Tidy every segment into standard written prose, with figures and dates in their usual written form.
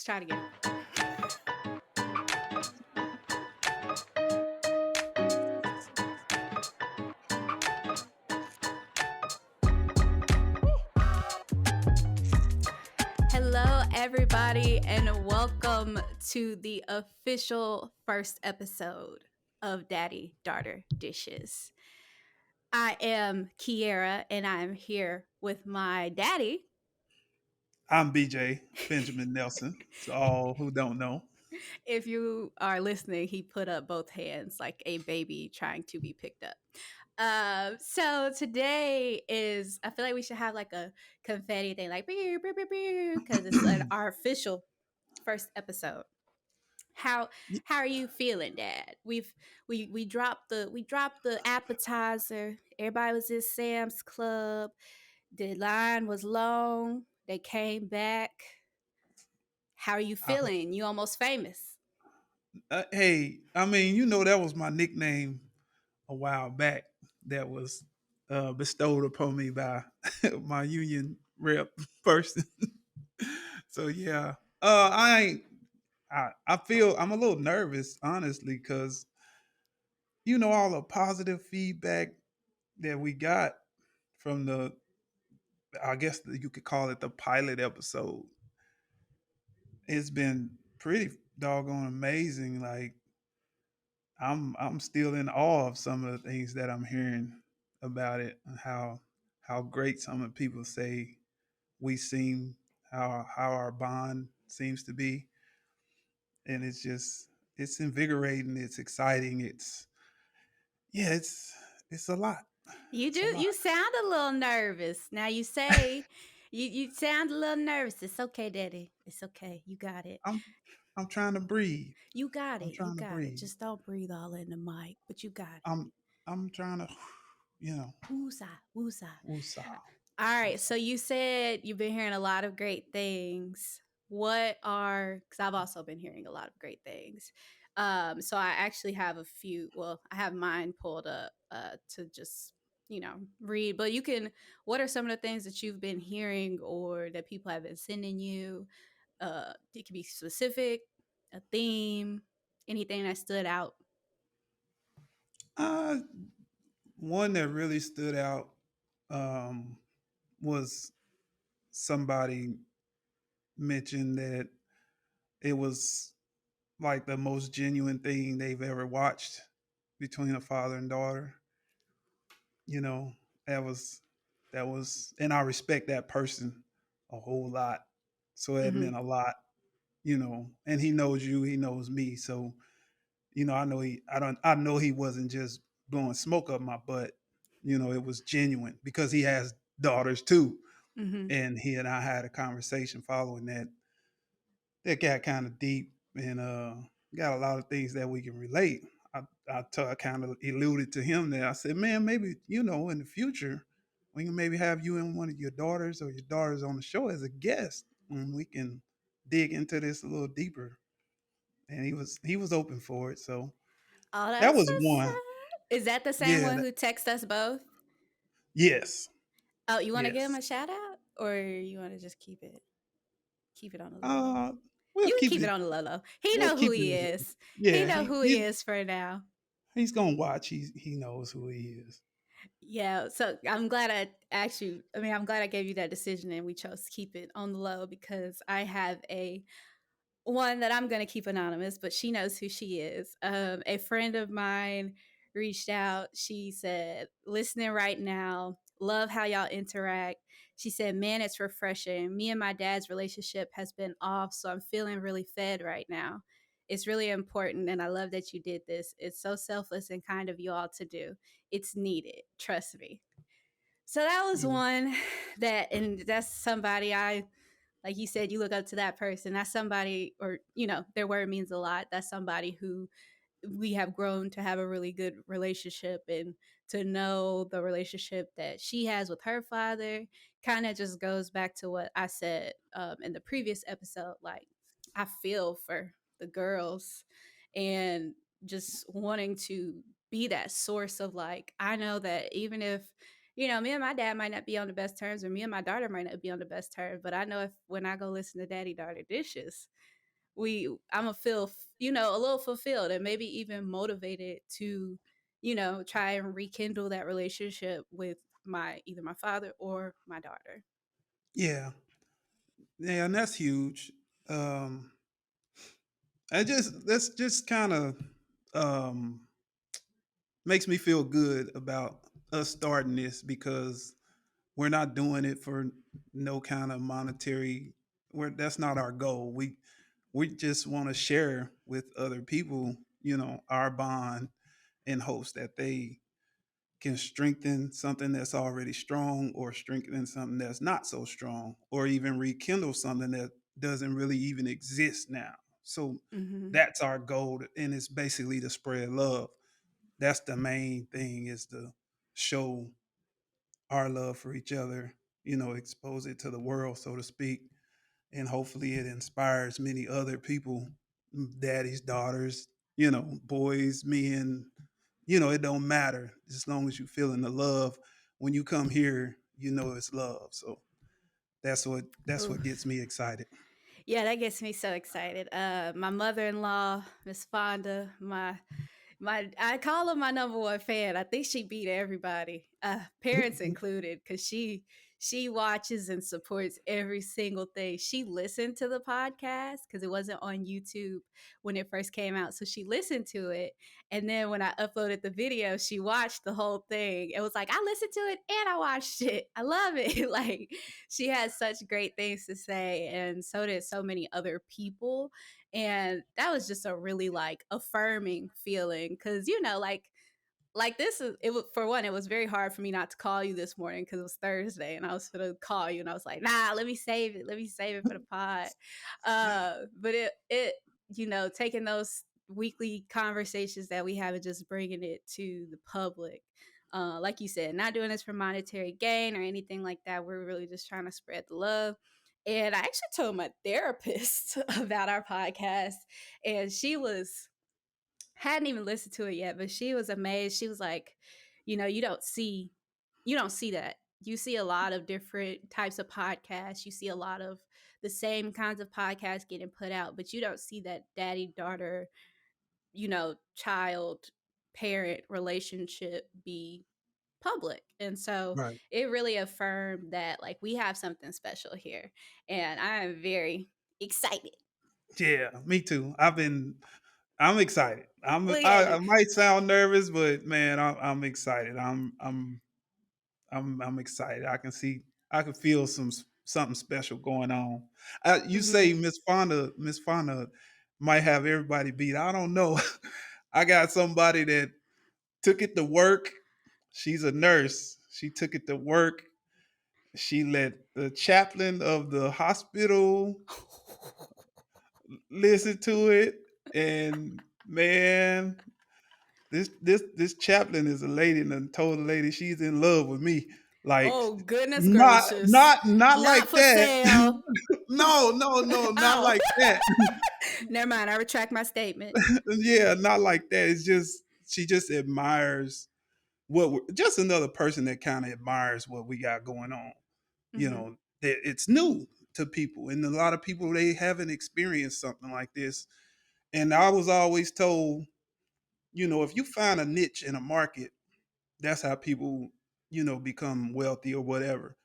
try it again. Hello, everybody, and welcome to the official first episode of Daddy Daughter Dishes. I am Kiara, and I am here with my daddy. I'm BJ, Benjamin Nelson, to all who don't know. If you are listening, he put up both hands like a baby trying to be picked up. So today is, I feel like we should have like a confetti thing, like because it's our official first episode. How how are you feeling, Dad? We dropped the appetizer. Everybody was in Sam's Club. The line was long. They came back. How are you I- feeling? You almost famous. hey, that was my nickname a while back that was bestowed upon me by my union rep person. So, yeah. I ain't, I feel I'm a little nervous, honestly, because, all the positive feedback that we got from I guess you could call it the pilot episode. It's been pretty doggone amazing. Like I'm still in awe of some of the things that I'm hearing about it and how great some of the people say we seem, how our bond seems to be. And it's invigorating, it's exciting, yeah, it's a lot. You do. It's a lot. You sound a little nervous. Now you say you sound a little nervous. It's okay, Daddy. It's okay. You got it. I'm I'm trying to breathe. You got I'm it. You trying to got it. breathe. Just don't breathe all in the mic, but you got it. I'm trying to, you know, Woosah, woosah. woosah. All right. woosah. So you said you've been hearing a lot of great things. What are? Because I've also been hearing a lot of great things. So I actually have a few. Well, I have mine pulled up to just read. But you can. What are some of the things that you've been hearing or that people have been sending you? It could be specific, a theme, anything that stood out. Uh, One that really stood out um, was somebody mentioned that it was like the most genuine thing they've ever watched between a father and daughter. You know, that was and I respect that person a whole lot. So that Mm-hmm. meant a lot, and he knows you, he knows me. So, I know he wasn't just blowing smoke up my butt. It was genuine because he has daughters too. Mm-hmm. And he and I had a conversation following that got kind of deep and got a lot of things that we can relate. I kind of alluded to him there. I said, man, maybe in the future we can maybe have you and one of your daughters or your daughters on the show as a guest, and we can dig into this a little deeper. And he was open for it. So Oh, that that's was what's one. up. Is that the same Yeah. one who texted us both? Yes. Oh, you want to give him Yes. a shout out, or you want to just keep it on the low low? Uh, we'll You can keep keep it it. on the low low. He We'll know who keep he it. is. He Yeah. know He who he he's is for now. he's gonna watch. He knows who he is. Yeah, so I'm glad I asked you. I mean, I'm glad I gave you that decision, and we chose to keep it on the low because I have a one that I'm going to keep anonymous, but she knows who she is. A friend of mine reached out. She said, listening right now, love how y'all interact. She said, man, it's refreshing. Me and my dad's relationship has been off, so I'm feeling really fed right now. It's really important, and I love that you did this. It's so selfless and kind of you all to do. It's needed. Trust me. So that was Yeah. one and that's somebody I like you said, you look up to that person. That's somebody, or, their word means a lot. That's somebody who we have grown to have a really good relationship and to know the relationship that she has with her father kind of just goes back to what I said in the previous episode. Like, I feel for the girls and just wanting to be that source of like, I know that even if me and my dad might not be on the best terms, or me and my daughter might not be on the best terms. But I know if when I go listen to Daddy Daughter Dishes, I'm gonna feel, a little fulfilled and maybe even motivated to, try and rekindle that relationship with my either my father or my daughter. Yeah. Yeah, and that's huge. Um, I just that's just kind of um makes me feel good about us starting this because we're not doing it for no kind of monetary. That's not our goal. We just want to share with other people, our bond in hopes that they can strengthen something that's already strong or strengthen something that's not so strong or even rekindle something that doesn't really even exist now. So Hmm. that's our goal, and it's basically to spread love. That's the main thing, is to show our love for each other, expose it to the world, so to speak. And hopefully it inspires many other people, daddies, daughters, boys, men, it don't matter as long as you feeling the love. When you come here, it's love. So that's what gets me excited. Yeah, that gets me so excited. My mother-in-law, Miss Fonda, my I call her my number one fan. I think she beat everybody, parents included, because she watches and supports every single thing. She listened to the podcast because it wasn't on YouTube when it first came out. So she listened to it. And then when I uploaded the video, she watched the whole thing. It was like, I listened to it and I watched it. I love it. Like, she has such great things to say. And so did so many other people. And that was just a really like affirming feeling because, like this is it was, for one, it was very hard for me not to call you this morning because it was Thursday and I was gonna call you and I was like, nah, let me save it for the pod. But it taking those weekly conversations that we have and just bringing it to the public, like you said, not doing this for monetary gain or anything like that. We're really just trying to spread the love. And I actually told my therapist about our podcast, and she was hadn't even listened to it yet, but she was amazed. She was like, you don't see that. You see a lot of different types of podcasts. You see a lot of the same kinds of podcasts getting put out, but you don't see that daddy daughter, child parent relationship be public. And so Right. it really affirmed that like we have something special here. And I am very excited. Yeah, me too. I'm excited. Look at I you. might sound nervous, but man, I'm excited. I'm excited. I can feel something special going on. You say Mhm. Miss Fonda might have everybody beat. I don't know. I got somebody that took it to work. She's a nurse. She took it to work. She let the chaplain of the hospital listen to it, and man, this chaplain is a lady, and done told the lady she's in love with me. Like, Oh, goodness not gracious. not Not like for that. sale. No, no, no, not Oh, like that. never mind. I retract my statement. Yeah, not like that. It's just she just admires just another person that kind of admires what we got going on. You Hmm. know, that it's new to people, and a lot of people, they haven't experienced something like this. And I was always told, if you find a niche in a market, that's how people, become wealthy or whatever.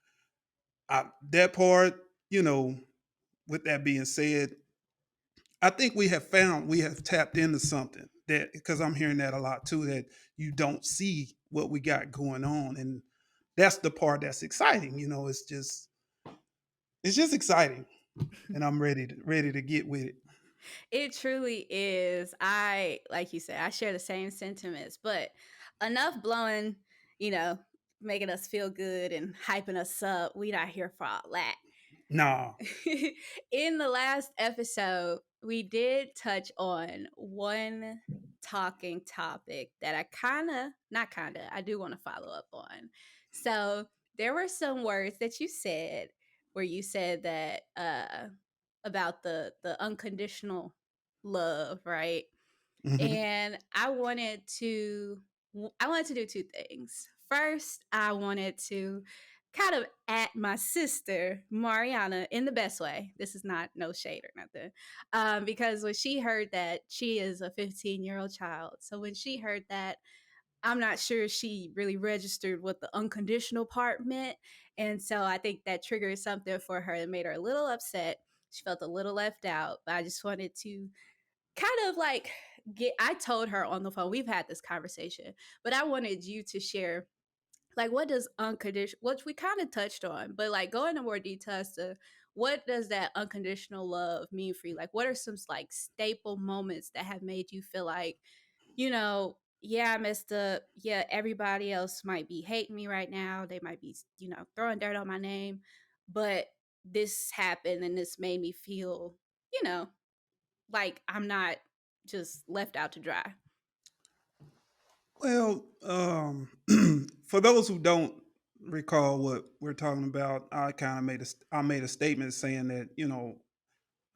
That part, with that being said, I think we have tapped into something, that because I'm hearing that a lot too, that you don't see what we got going on. And that's the part that's exciting. It's just exciting, and I'm ready to get with it. It truly is. Like you said, I share the same sentiments, but enough blowing, you know, making us feel good and hyping us up. We not here for all that. Nah. In the last episode, we did touch on one talking topic that I not I do want to follow up on. So there were some words that you said where you said that about the unconditional love, right? Mhm. And I wanted to do two things. First, I wanted to kind of at my sister Mariana in the best way. This is not no shade or nothing, because when she heard that, she is a 15-year-old child. So when she heard that, I'm not sure she really registered what the unconditional part meant. And so I think that triggered something for her that made her a little upset. She felt a little left out. But I just wanted to kind of like I told her on the phone, we've had this conversation, but I wanted you to share like what does unconditional, which we kind of touched on, but like go into more detail as to what does that unconditional love mean for you? Like what are some like staple moments that have made you feel like, yeah, I messed up. Yeah, everybody else might be hating me right now. They might be, throwing dirt on my name, but this happened and this made me feel, you know, like I'm not just left out to dry. Well, for those who don't recall what we're talking about, I kind of I made a statement saying that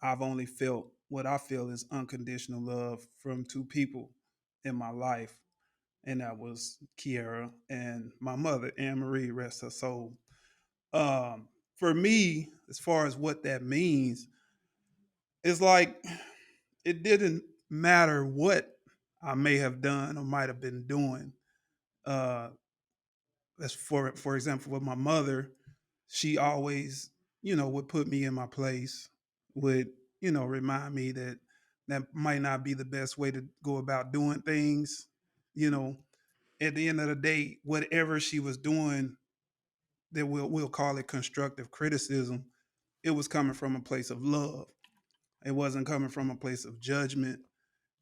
I've only felt what I feel is unconditional love from two people in my life, and that was Kiara and my mother, Anne Marie, rest her soul. For me, as far as what that means, it's like it didn't matter what I may have done or might have been doing. Uh, as for example, with my mother, she always, would put me in my place, would, remind me that that might not be the best way to go about doing things. You know, at the end of the day, whatever she was doing, that we'll call it constructive criticism, it was coming from a place of love. It wasn't coming from a place of judgment.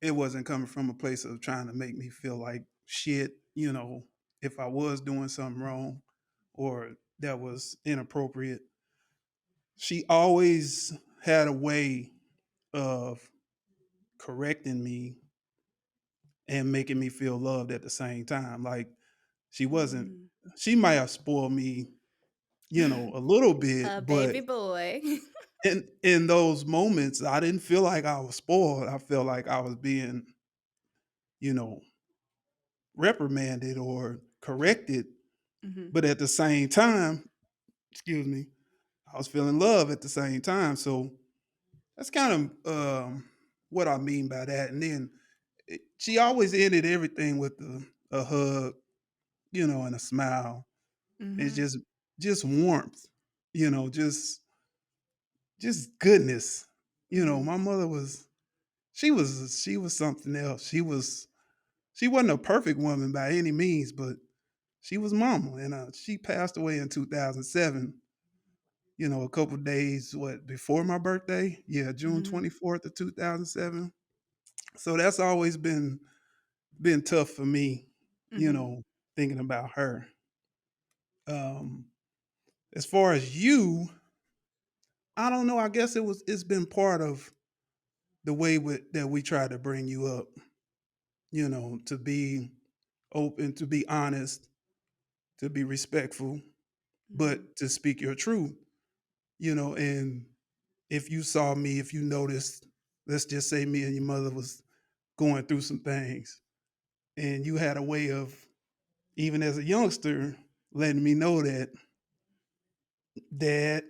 It wasn't coming from a place of trying to make me feel like shit, if I was doing something wrong or that was inappropriate. She always had a way of correcting me and making me feel loved at the same time. Like she wasn't, Mm. she might have spoiled me, a little bit, A but baby boy. in those moments, I didn't feel like I was spoiled. I felt like I was being, you know, reprimanded or corrected. Hmm. But at the same time, excuse me, I was feeling love at the same time. So that's kind of what I mean by that. And then she always ended everything with a hug, and a smile. It's Hmm. just warmth, you know, just just goodness. Hmm. My mother was she was something else. She wasn't a perfect woman by any means, but she was mama, and she passed away in 2007. A couple days before my birthday. Yeah, June Hmm. 24th of 2007. So that's always been tough for me. You Hmm. know, thinking about her. Um, as far as you, I don't know. I guess it's been part of the way that we try to bring you up. To be open, to be honest, to be respectful, Hmm. but to speak your truth. And if you saw me, if you noticed, let's just say me and your mother was going through some things, and you had a way of, even as a youngster, letting me know that, Dad,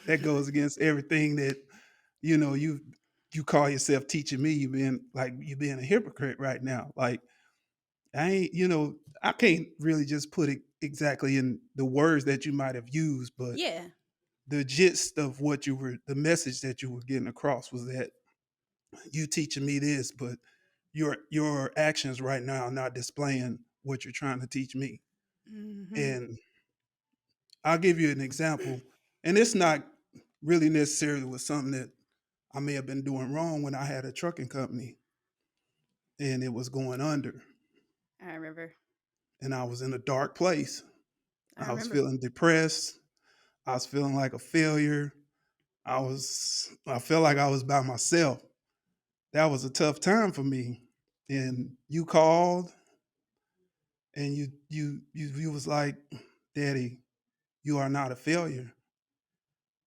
that goes against everything that you call yourself teaching me. You being a hypocrite right now. Like I ain't, I can't really just put it exactly in the words that you might have used, but Yeah. the gist of the message that you were getting across was that you teaching me this, but your actions right now are not displaying what you're trying to teach me. Hmm. And I'll give you an example, and it's not really necessarily was something that I may have been doing wrong when I had a trucking company and it was going under, I remember. and I was in a dark place. I I was remember. feeling depressed. I was feeling like a failure. I felt like I was by myself. That was a tough time for me. And you called and you was like, Daddy, you are not a failure.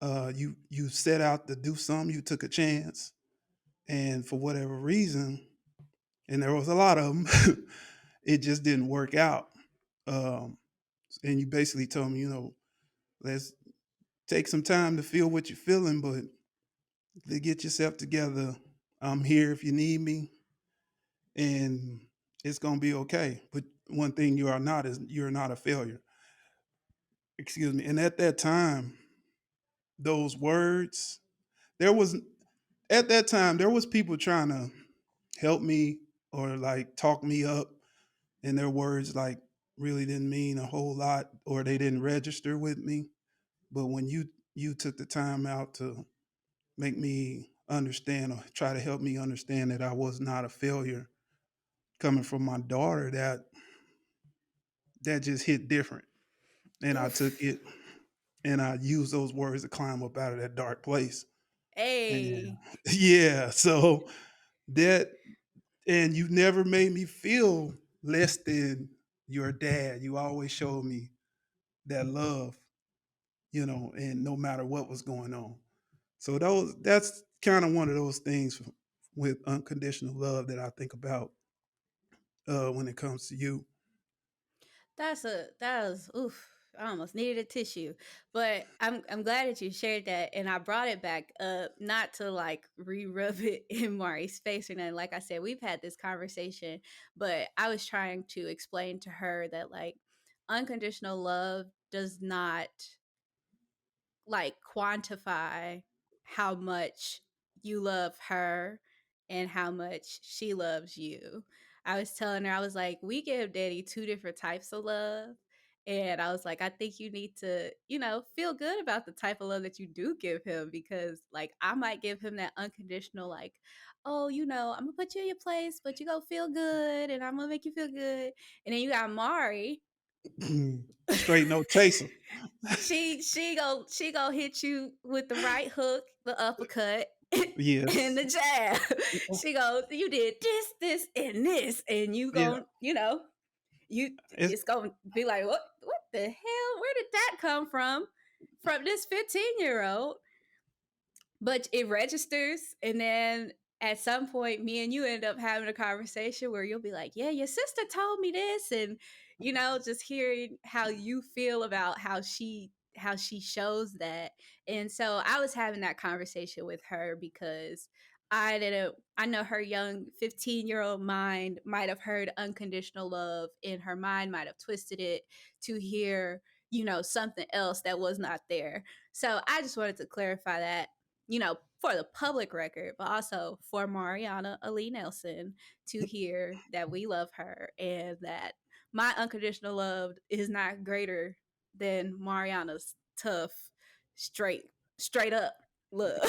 You set out to do something, you took a chance, and for whatever reason, and there was a lot of them, it just didn't work out. Um, and you basically told me, let's take some time to feel what you're feeling, but to get yourself together. I'm here if you need me, and it's gonna be okay. But one thing you are not is you're not a failure. Excuse me. And at that time, those words, there was at that time there was people trying to help me or like talk me up, and their words like really didn't mean a whole lot or they didn't register with me. But when you took the time out to make me understand or try to help me understand that I was not a failure coming from my daughter, that just hit different. And I took Oof. it and I used those words to climb up out of that dark place. And Hey. yeah, so that and you never made me feel less than your dad. You always showed me that love, and no matter what was going on. So that's kind of one of those things with unconditional love that I think about when it comes to you. That was oof. I almost needed a tissue, but I'm glad that you shared that, and I brought it back up not to like re-rub it in Mari's face or nothing. Like I said, we've had this conversation, but I was trying to explain to her that like unconditional love does not like quantify how much you love her and how much she loves you. I was telling her, I was like, we give daddy two different types of love. And I was like, I think you need to, feel good about the type of love that you do give him because, like, I might give him that unconditional, like, oh, I'm gonna put you in your place, but you go feel good and I'm gonna make you feel good. And then you got Mari, Straight no chaser. she go hit you with the right hook, the uppercut, and Yes. the jab. She goes, you did this, and this, and you Yeah. gon' you It's it's gonna be like, what the hell? Where did that come from? From this 15-year-old? But it registers, and then at some point me and you end up having a conversation where you'll be like, yeah, your sister told me this, and just hearing how you feel about how she shows that. And so I was having that conversation with her because I know her young 15-year-old mind might have heard unconditional love, and her mind might have twisted it to hear something else that was not there. So I just wanted to clarify that, for the public record, but also for Mariana Ali Nelson to hear that we love her and that my unconditional love is not greater than Mariana's tough, straight, straight up love.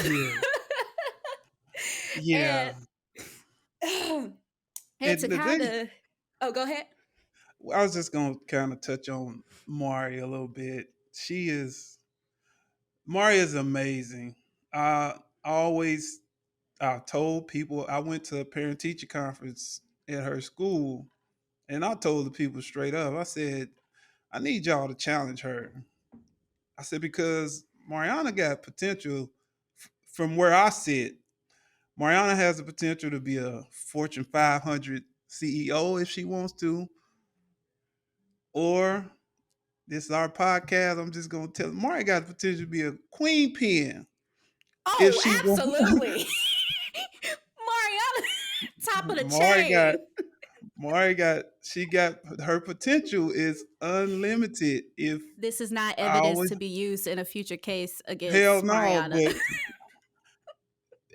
yeah. and Yeah. and to And the kind thing of, oh, go ahead. I was just gonna kind of touch on Mari a little bit. Mari is amazing. I always I told people I went to a parent teacher conference at her school, and I told the people straight up. I said, I need y'all to challenge her. I said because Mariana got potential from where I sit. Mariana has the potential to be a Fortune 500 CEO if she wants to, or this is our podcast. I'm just gonna tell Mari got the potential to be a queen pin if Oh, she wants. absolutely. Mariana, top of the Mari got chain. Mari got she got her potential is unlimited. If This is not I evidence always to be used in a future case hell against no, Mariana. but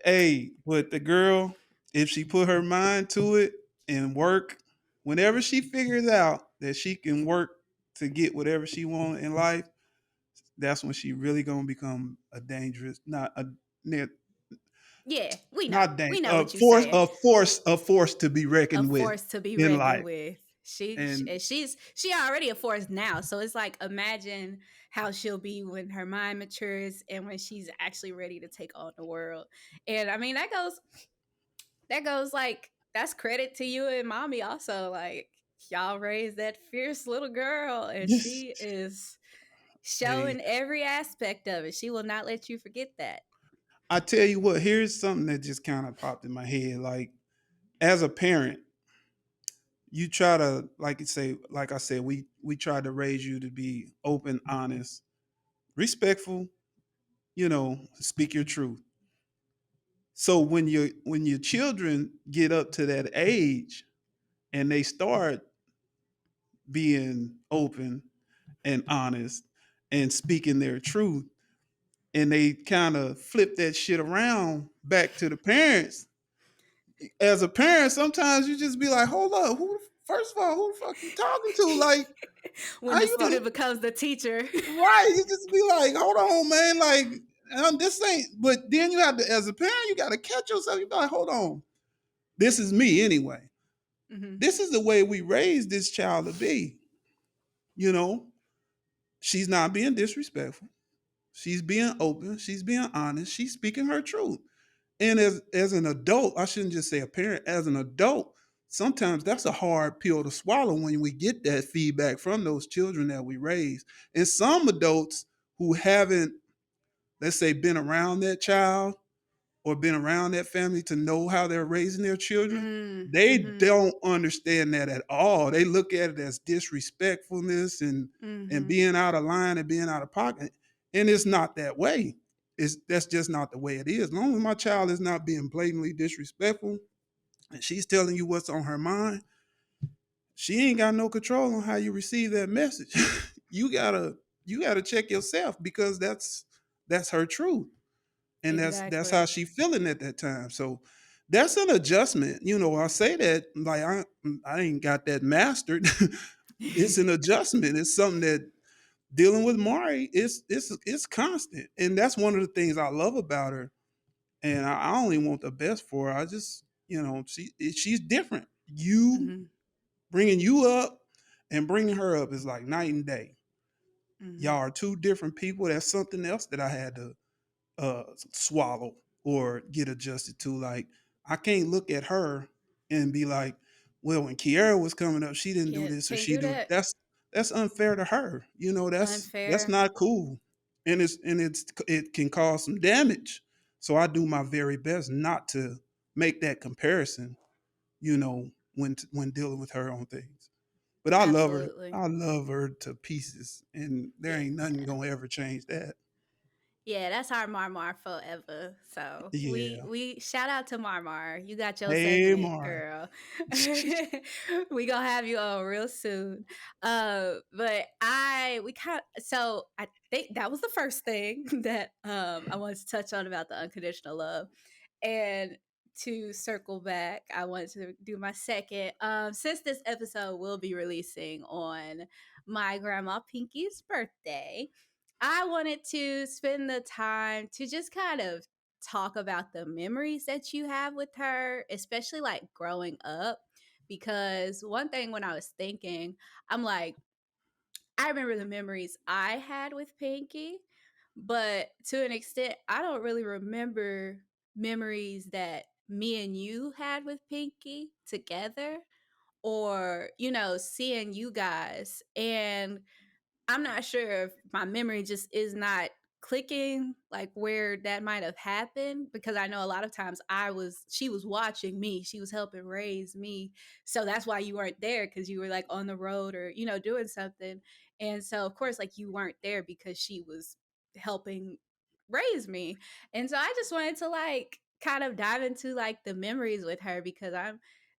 hey, but the girl, if she put her mind to it and work, whenever she figures out that she can work to get whatever she wants in life, that's when she really gonna become a dangerous, not a Yeah, we know. not We dangerous, know what you saying. a force to be A reckoned with force to be in reckoned life. with. And And she already a force now. So it's like imagine how she'll be when her mind matures and when she's actually ready to take on the world. And I mean that goes like that's credit to you and mommy also. Like y'all raised that fierce little girl and she is hey, showing every aspect of it. She will not let you forget that. I tell you what, here's something that just kind of popped in my head. Like as a parent, you try to like I said, we try to raise you to be open, honest, respectful, speak your truth. So when your children get up to that age and they start being open and honest and speaking their truth, and they kind of flip that shit around back to the parents. As a parent, sometimes you just be like, hold up, first of all, who the fuck you talking to? Like, When how the you gonna student becomes the teacher. right? You just be like, hold on, man, like this ain't. But then you have to, as a parent, you got to catch yourself. You be like, hold on, this is me anyway. Mhm. This is the way we raised this child to be. You know, she's not being disrespectful. She's being open. She's being honest. She's speaking her truth. And as an adult, I shouldn't just say a parent, as an adult, sometimes that's a hard pill to swallow when we get that feedback from those children that we raise. And some adults who haven't, let's say, been around that child or been around that family to know how they're raising their children, Mm, they mhm, don't understand that at all. They look at it as disrespectfulness and mhm. being out of line and being out of pocket. And it's not that way. That's just not the way it is. As long as my child is not being blatantly disrespectful and she's telling you what's on her mind, she ain't got no control on how you receive that message. you gotta you gotta check yourself because that's her truth, and that's how Exactly. she feeling at that time. So that's an adjustment. I say that like I ain't got that mastered. It's an adjustment. It's something that dealing with Mari it's constant, and that's one of the things I love about her. And I only want the best for her. I just she's different. You Mhm, bringing you up and bringing her up is like night and day. Y'all mhm. are two different people. That's something else that I had to swallow or get adjusted to. Like I can't look at her and be like, well, when Kiara was coming up, she didn't do this or Can't she do do that. that's unfair to her. That's Unfair. not cool. And it can cause some damage. So I do my very best not to make that comparison, when dealing with her on things. But I love her. Absolutely. I love her to pieces. And there Yeah. ain't nothing gonna ever change that. Yeah, that's our Marmar forever. So we Yeah. we shout out to Marmar. You got your Hey segment, Mari. girl. We gonna have you on real soon. But I think that was the first thing that I wanted to touch on about the unconditional love. And to circle back, I wanted to do my second. Since this episode will be releasing on my grandma Pinky's birthday, I wanted to spend the time to just kind of talk about the memories that you have with her, especially like growing up. Because one thing when I was thinking, I'm like, I remember the memories I had with Pinky, but to an extent, I don't really remember memories that me and you had with Pinky together or, seeing you guys. And I'm not sure if my memory just is not clicking like where that might have happened because I know a lot of times she was watching me, she was helping raise me. So that's why you weren't there because you were like on the road or doing something. And so of course like you weren't there because she was helping raise me. And so I just wanted to like kind of dive into like the memories with her because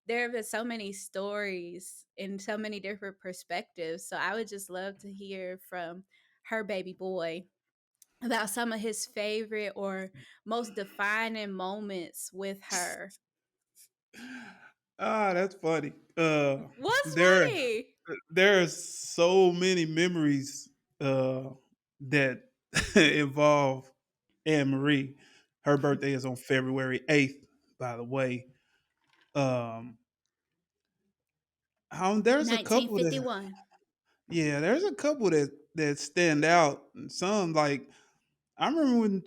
there have been so many stories in so many different perspectives. So I would just love to hear from her baby boy about some of his favorite or most defining moments with her. That's funny. What's There funny? there's so many memories that involve Anne Marie. Her birthday is on February 8th, by the way. Um, there's a couple that 1951. yeah, there's a couple that stand out. And some like I remember when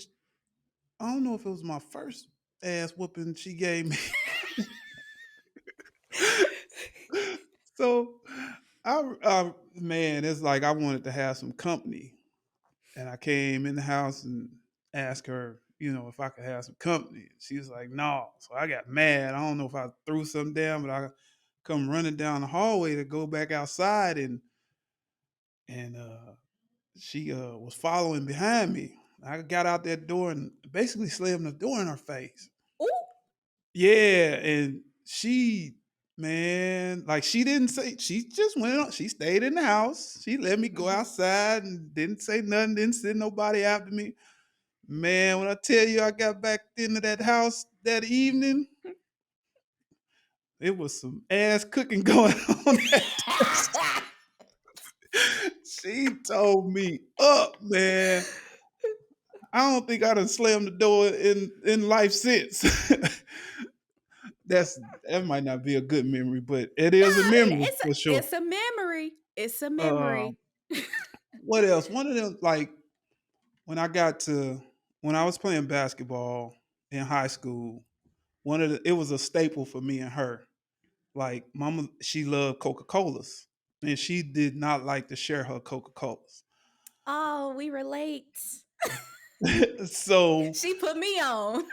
I don't know if it was my first ass whooping she gave me. So man, it's like I wanted to have some company, and I came in the house and asked her, if I could have some company. She was like, "No." So I got mad. I don't know if I threw something down, but I come running down the hallway to go back outside and she was following behind me. I got out that door and basically slammed the door in her face. Ooh. Yeah, and she, man, like she didn't say. She just went on. She stayed in the house. She let me go Mhm. outside and didn't say nothing. Didn't send nobody after me. Man, when I tell you I got back into that house that evening, it was some ass cooking going on. She told me up, man. I don't think I done slammed the door in life since. That's that might not be a good memory, but it is a memory it's for a sure. it's a memory. It's a Uh, memory. what else? One of them, like when I got to when I was playing basketball in high school, it was a staple for me and her. Like mama, she loved Coca-Colas. And she did not like to share her Coca-Colas. Oh, we relate. So She put me on.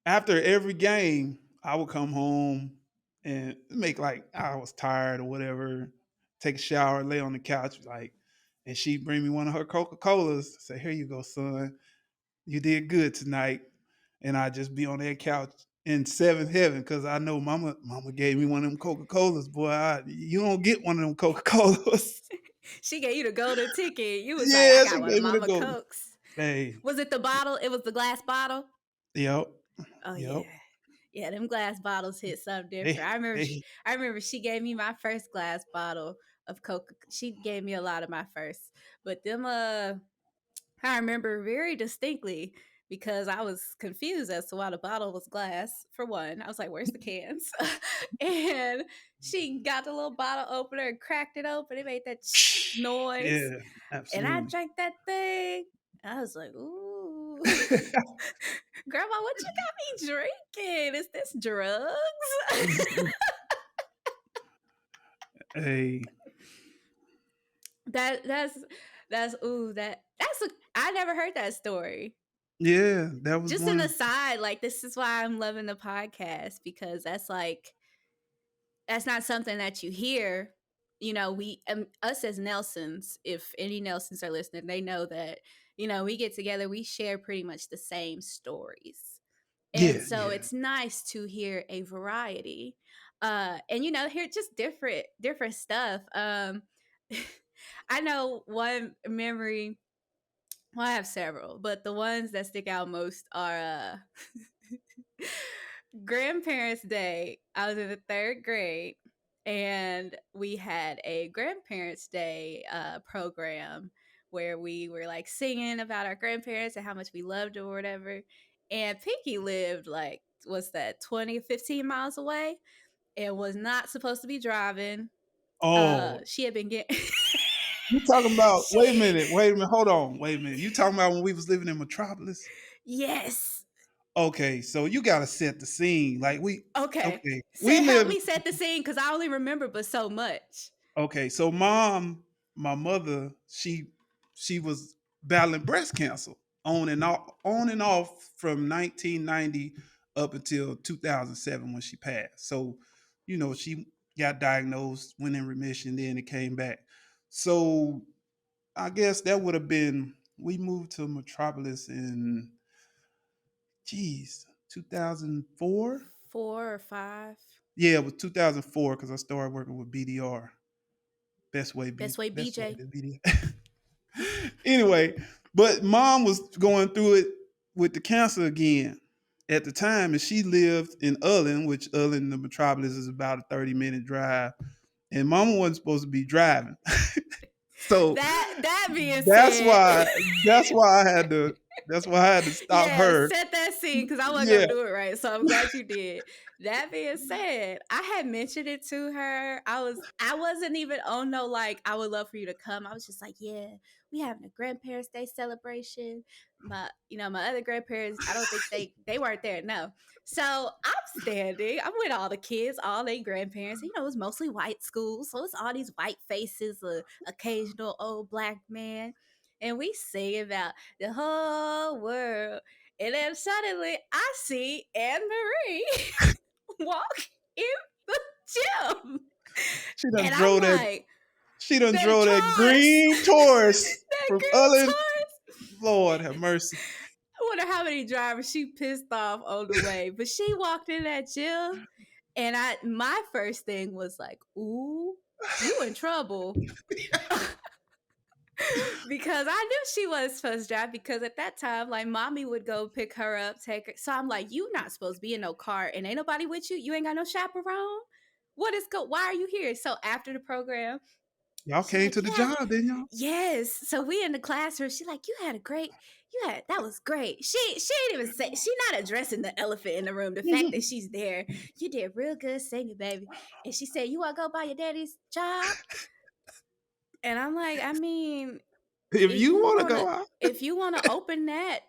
after every game, I would come home and make like I was tired or whatever, take a shower, lay on the couch, like, and she'd bring me one of her Coca-Colas, say, "Here you go, son. You did good tonight." And I'd just be on that couch in seventh heaven because I know mama gave me one of them Coca-Colas. Boy, you don't get one of them Coca-Colas. She gave you the golden ticket. You was like, I Yeah, got she one of gave me the Mama gold. Cokes. Hey, Was it the bottle? It was the glass bottle. yep, Oh yep. yeah. Yeah, them glass bottles hit something different. They, they, I remember she gave me my first glass bottle of Coca. She gave me a lot of my first, but them I remember very distinctly because I was confused as to why the bottle was glass. For one, I was like, "Where's the cans?" And she got the little bottle opener and cracked it open. It made that noise, yeah, and I absolutely. drank that thing. I was like, "Ooh, Grandma, what you got me drinking? Is this drugs?" Hey, that that's ooh that's a I never heard that story. yeah, that was Just one an of aside, like this is why I'm loving the podcast because that's not something that you hear. You know, we us as Nelsons, if any Nelsons are listening, they know that we get together, we share pretty much the same stories, and yeah, so yeah. it's nice to hear a variety, and hear just different stuff. I know one memory. Well, I have several, but the ones that stick out most are Grandparents' Day. I was in the third grade, and we had a Grandparents' Day program where we were like singing about our grandparents and how much we loved them or whatever. And Pinky lived like, what's that, 20, 15 miles away and was not supposed to be driving. Oh, She had been getting. you talking about? she, Wait a minute, hold on, wait a minute. You talking about when we was living in Metropolis? yes. Okay, so you got to set the scene. Okay. Okay, we Help lived. me set the scene because I only remember but so much. Okay, so my mother, she was battling breast cancer on and off from 1990 up until 2007 when she passed. So, she got diagnosed, went in remission, then it came back. So I guess that would have been we moved to Metropolis in geez 2004. 4 or 5. Yeah, it was 2004 because I started working with BDR. Best way, Best way BJ. to BDR. Anyway, but mom was going through it with the cancer again at the time, and she lived in Ullen, which Ullen, the metropolis, is about a 30-minute drive. And mama wasn't supposed to be driving. So That being that's said, why that's why I had to stop yeah, her. set that scene because I wasn't Yeah. gonna do it right. So I'm glad you did. That being said, I had mentioned it to her. I wasn't even on no like I would love for you to come. I was just like, yeah, we having a grandparents' day celebration. My other grandparents, I don't think they weren't there. No. So I'm standing. I'm with all the kids, all their grandparents. It was mostly white schools, so it's all these white faces, occasional old black man, and we sing about the whole world. And then suddenly I see Anne Marie walk in the gym. She done And I'm drove that like, She done That drove that Taurus. green Taurus That from green other. Taurus. Lord have mercy. I wonder how many drivers she pissed off on the way. But she walked in that gym, and my first thing was like, "Ooh, you in trouble." Because I knew she was supposed to drive because at that time, like mommy would go pick her up, take her. So I'm like, you not supposed to be in no car and ain't nobody with you. You ain't got no chaperone. What is go? Why are you here? So after the program, Y'all she came like, to the you had job, didn't y'all? yes. So we in the classroom. She like, you had a great, you had that was great. She ain't even say she not addressing the elephant in the room. The fact that she's there, you did real good singing, baby. And she said, you want to go by your daddy's job? And I'm like, I mean, If you want to go out. if you wanna open that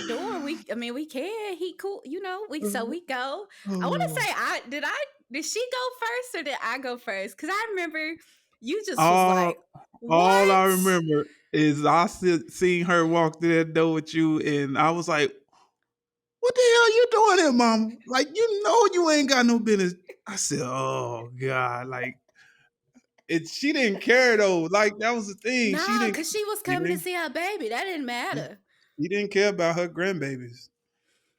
door, we can. He cool, we go. I wanna Oh. say did she go first or did I go first? Because I remember you just was All like, all I "What?" remember is I seen her walk through that door with you, and I was like, "What the hell you doing here, mama? Like, you know you ain't got no business." I said, "Oh God!" Like, she didn't care though. Like that was the thing. No, because she was She coming to didn't, see her baby. That didn't she matter. didn't care about her grandbabies.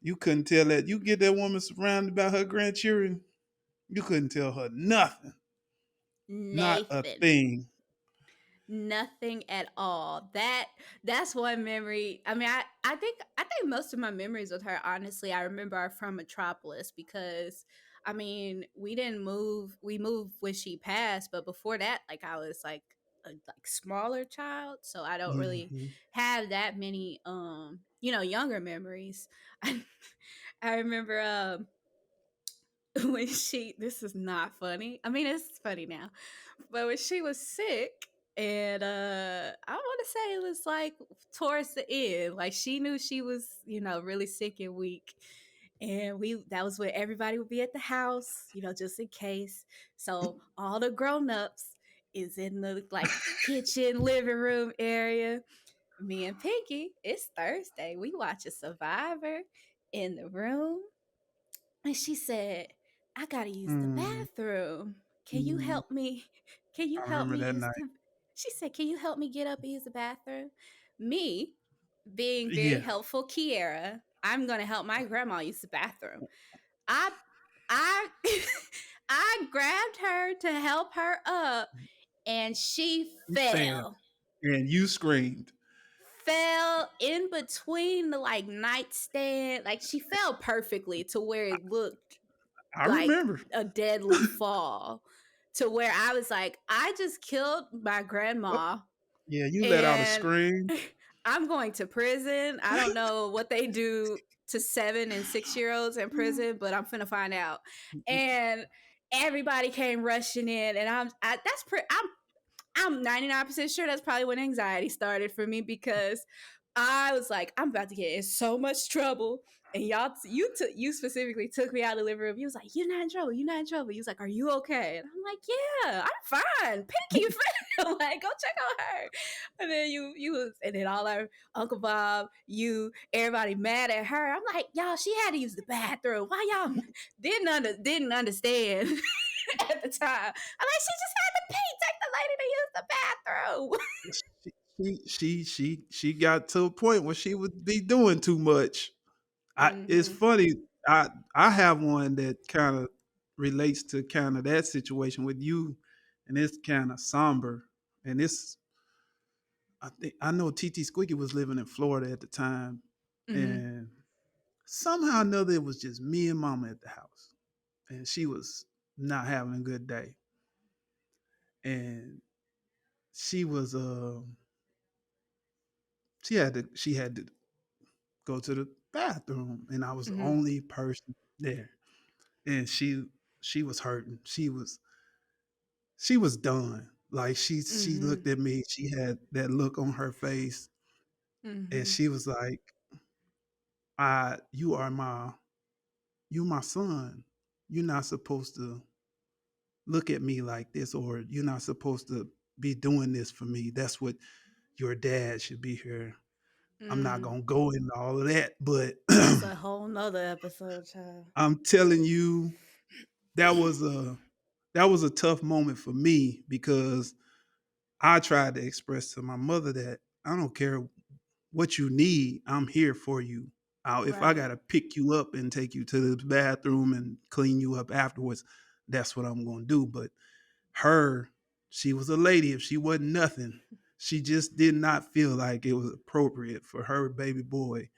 You couldn't tell that. You get that woman surrounded by her grandchildren, you couldn't tell her nothing, not a Nathan. thing. Nothing at all. That's one memory. I think most of my memories with her, honestly, I remember are from Metropolis because we didn't move. We moved when she passed, but before that, like I was like a smaller child, so I don't really Hmm. have that many younger memories. I remember when she this is not funny. I mean, it's funny now. But when she was sick, and I want to say it was like towards the end, like she knew she was, really sick and weak. And we that was when everybody would be at the house, just in case. So all the grown-ups is in the like kitchen, living room area. Me and Pinky, it's Thursday. We watch a Survivor in the room. And she said, I gotta use the Mm, bathroom. Can you mm. help me? Can you I help remember me that use night. the She said, can you help me get up and use the bathroom? Me, being very Yeah. helpful Kiara, I'm gonna help my grandma use the bathroom. I I I grabbed her to help her up and she You fell fell. and you screamed. Fell in between the like nightstand. Like she fell perfectly to where it looked I like remember. a deadly fall to where I was like, I just killed my grandma Yeah, you let out a and scream. I'm going to prison. I don't know what they do to 7 and 6 year olds in prison, but I'm finna find out. And everybody came rushing in, and I'm 99% sure that's probably when anxiety started for me because I was like, I'm about to get in so much trouble. And you specifically took me out of the living room. You was like, you're not in trouble. You're not in trouble. You was like, are you okay? And I'm like, yeah, I'm fine. Pinky fell. Like, go check on her. And then and then all our Uncle Bob, everybody mad at her. I'm like, y'all, she had to use the bathroom. Why y'all didn't understand at the time? I'm like, she just had to pee. Take the lady to use the bathroom. She got to a point where she would be doing too much. It's Mm-hmm. funny. I have one that kind of relates to kind of that situation with you, and it's kind of somber. And it's I think I know TT Squeaky was living in Florida at the time, Mm-hmm. and somehow or another it was just me and Mama at the house, and she was not having a good day, and she was she had to go to the bathroom, and I was the Mm-hmm. only person there, and she was hurting. She was done. Like she Mm-hmm. looked at me. She had that look on her face, and Mm-hmm. she was like, "I, you my son. You're not supposed to look at me like this, or you're not supposed to be doing this for me. That's what your dad should be here." I'm not Mm. gonna go into all of that, but That's a whole nother episode, child. I'm telling you, that was a that was a tough moment for me because I tried to express to my mother that I don't care what you need, I'm here for you. If I Right. gotta pick you up and take you to the bathroom and clean you up afterwards, that's what I'm gonna do. But her, she was a lady. If she wasn't nothing, she just did not feel like it was appropriate for her baby boy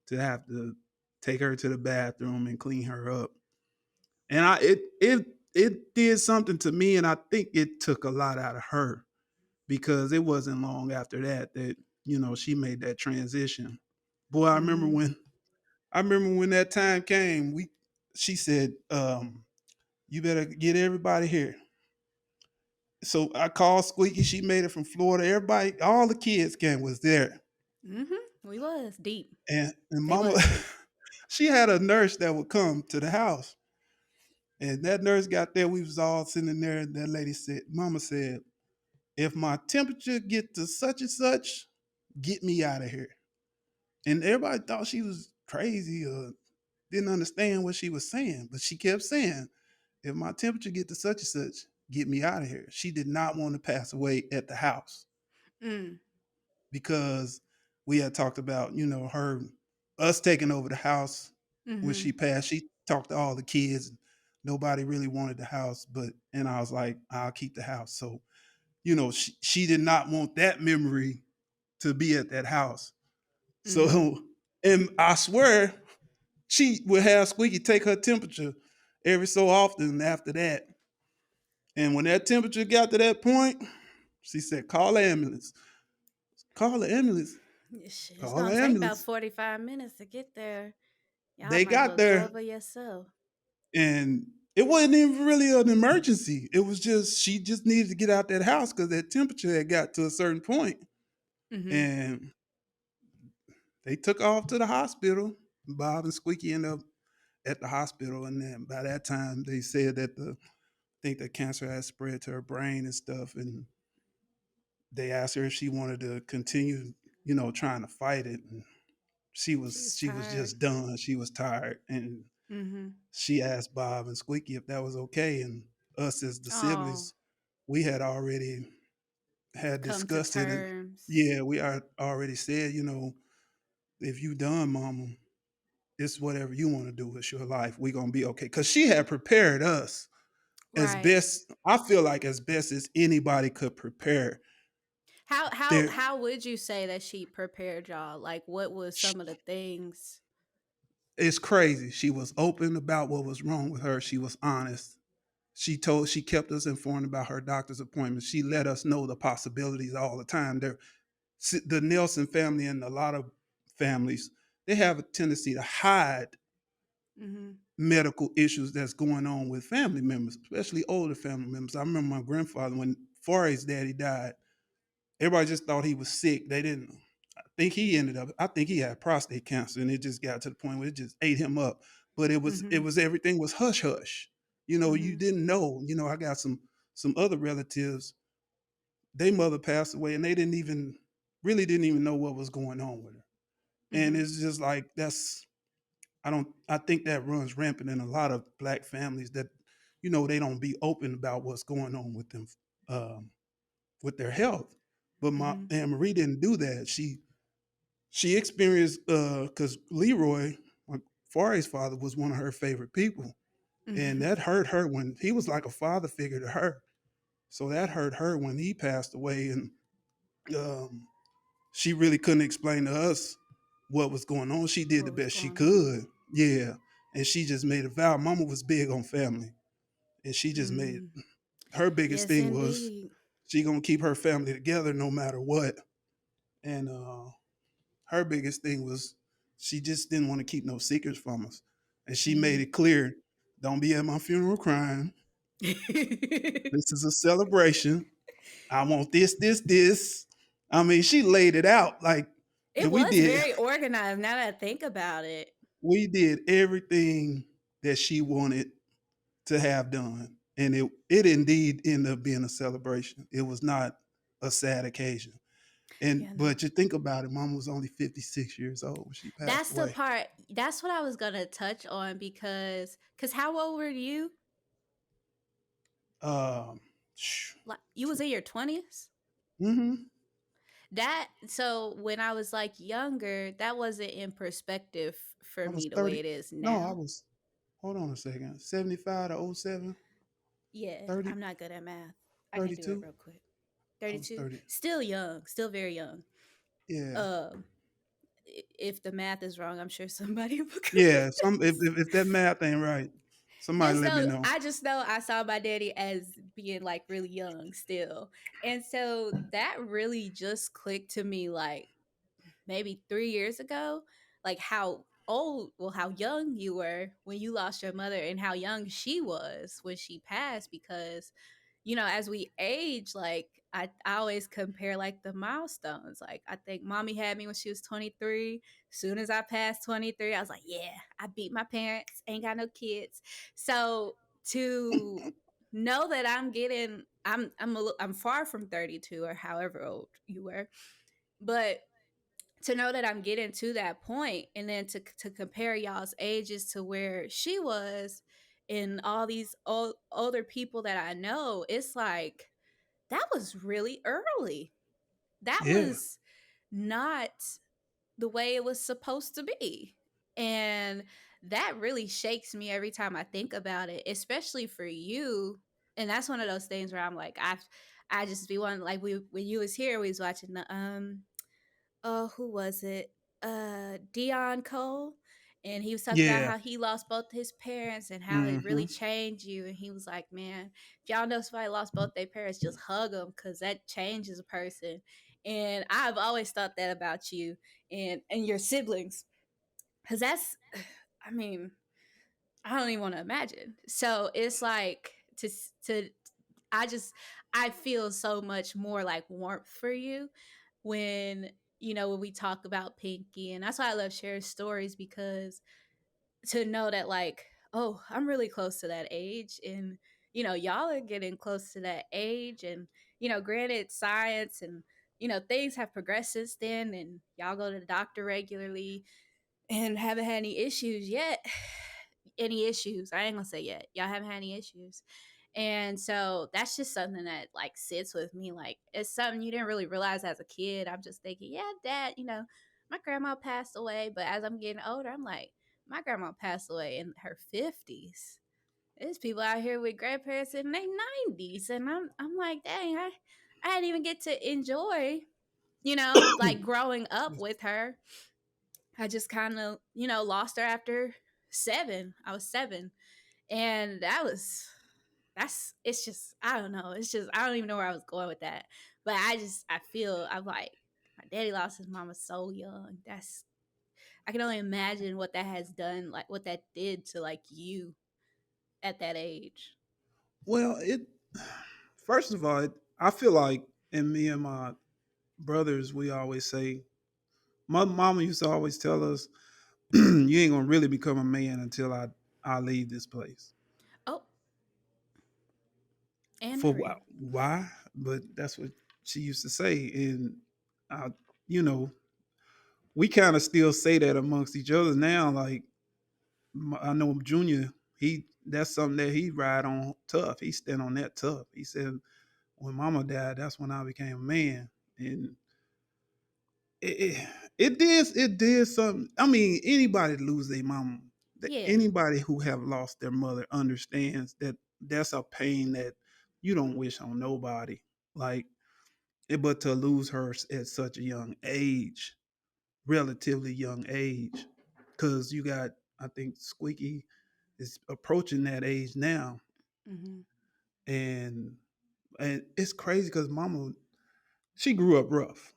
to have to take her to the bathroom and clean her up. And it did something to me, and I think it took a lot out of her because it wasn't long after that she made that transition. Boy, Mhm. I remember when that time came. She said, "You better get everybody here." So I called Squeaky. She made it from Florida. Everybody, all the kids came was there, Mhm. We was deep. and They Mama, was deep. she had a nurse that would come to the house, and that nurse got there. We was all sitting there, and that lady said, "Mama said, if my temperature get to such and such, get me out of here." And everybody thought she was crazy or didn't understand what she was saying, but she kept saying, "If my temperature get to such and such, get me out of here." She did not want to pass away at the house Mm. because we had talked about, her us taking over the house when she Mhm. passed. She talked to all the kids. Nobody really wanted the house, and I was like, I'll keep the house. So, she did not want that memory to be at that house. Mhm. So, and I swear she would have Squeaky take her temperature every so often after that. And when that temperature got to that point, she said, "Call the ambulance. Call the ambulance. Yeah, shit, it's Call the gonna take about ambulance." 45 minutes to get there. Y'all They might as got well there, cover yourself. and it wasn't even really an emergency. It was just she just needed to get out that house because that temperature had got to a certain point. Mhm. And they took off to the hospital. Bob and Squeaky ended up at the hospital, and then by that time they said that the I think that cancer had spread to her brain and stuff, and they asked her if she wanted to continue, trying to fight it. And she She was was she was tired. just done. She was tired, and Mhm. she asked Bob and Squeaky if that was okay. And us as the Oh, siblings, we had already had come to discussed it, and terms. yeah, we are already said, if you done, Mama, it's whatever you want to do. It's your life. We gonna be okay. Cause she had prepared us as Right. best. I feel like as best as anybody could prepare. How how There, how would you say that she prepared y'all? Like, what was some of the things? it's crazy. She was open about what was wrong with her. She was honest. She kept us informed about her doctor's appointments. She let us know the possibilities all the time. The Nelson family and a lot of families, they have a tendency to hide Mhm. medical issues that's going on with family members, especially older family members. I remember my grandfather when Forrest's daddy died. Everybody just thought he was sick. They didn't I think he had prostate cancer, and it just got to the point where it just ate him up. But it Mhm. was everything was hush hush. You Mhm. didn't know. I got some other relatives, their mother passed away, and they didn't even know what was going on with her. And Mhm. it's just like I think that runs rampant in a lot of black families that, they don't be open about what's going on with them, um, with their health. But my Mhm. Anne Marie didn't do that. She experienced because Leroy, my Forrest's father, was one of her favorite people, and Mhm. that hurt her when he was like a father figure to her. So that hurt her when he passed away, and um, she really couldn't explain to us what was going on. She did the What was best she going on? could, yeah, and she just made a vow. Mama was big on family, and she just made Mm. her biggest Yes, thing was indeed. she gonna keep her family together no matter what, and her biggest thing was she just didn't want to keep no secrets from us. And she made Mhm. it clear, don't be at my funeral crying. This is a celebration. I want this, this, this. I mean, she laid it out like, It and we was did very organized now that I think about it. we did everything that she wanted to have done. And it indeed ended up being a celebration. It was not a sad occasion. And Yeah, no. but you think about it, mom was only 56 yeyears old when she passed That's the away. part that's what I was gonna touch on because how old were you? Um, sh- Like, you was in your 20s? Mhm. That so when I was, like, younger, that wasn't in perspective for I was me the way 30. it is No, I now. was, hold on a second. 75 to '07, Yeah, 30, I'm not good at math. I can do it 32. real quick. I was 32? 30. Still young, still very young. Yeah. Um, if the math is wrong, I'm sure somebody will Yeah, correct some if us. if that math ain't right, somebody let me know. Just know I saw my daddy as being, like, really young still, and so that really just clicked to me, like, maybe 3 years ago, like, how young you were when you lost your mother and how young she was when she passed because, as we age, like, I always compare, like, the milestones, like, I think mommy had me when she was 23. Soon as I passed 23, I was like, "Yeah, I beat my parents, ain't got no kids." So, to know that I'm far from 32 or however old you were, but to know that I'm getting to that point and then to compare y'all's ages to where she was and all these older people that I know, it's like that was really early. That Yeah. was not the way it was supposed to be. And that really shakes me every time I think about it, especially for you. And that's one of those things where I'm like, I just be one like we when you was here, we was watching the oh, who was it? Dion Cole. And he was talking about Yeah. how he lost both his parents and how it really Mhm. changed you. And he was like, man, if y'all know somebody lost both their parents, just hug them because that changes a person. And I've always thought that about you and your siblings. Because that's, I mean, I don't even want to imagine. So it's like to I just I feel so much more like warmth for you when when we talk about Pinky, and that's why I love sharing stories because to know that like I'm really close to that age, and y'all are getting close to that age, and granted science and things have progressed since then, and y'all go to the doctor regularly and haven't had any issues yet. Any issues? I ain't gonna say yet. Y'all haven't had any issues. And so that's just something that like sits with me. Like it's something you didn't really realize as a kid. I'm just thinking, yeah, dad, my grandma passed away. But as I'm getting older, I'm like, my grandma passed away in her 50s. There's people out here with grandparents in their 90s. And I'm like, dang, I didn't even get to enjoy, like growing up with her. I just kind of, lost her after 7. I was 7. And it's just, I don't know. It's just, I don't even know where I was going with that. But I feel, I'm like, my daddy lost his mama so young. I can only imagine what that has done, like what that did to like you at that age. Well, it first of all, I feel like, and me and my brothers, we always say, my mama used to always tell us, "You ain't gonna really become a man until I leave this place." Oh, and For Marie. why? But that's what she used to say, and I, you know, we kind of still say that amongst each other now. Like I know Junior, he that's something that he ride on tough. He stand on that tough. He said, when Mama died, that's when I became a man, and it did something. I mean, anybody that lose their mama, Yeah. anybody who have lost their mother understands that that's a pain that you don't wish on nobody. Like, but to lose her at such a young age, relatively young age, because you got, I think Squeaky is approaching that age now, Mm-hmm. and it's crazy because Mama, she grew up rough,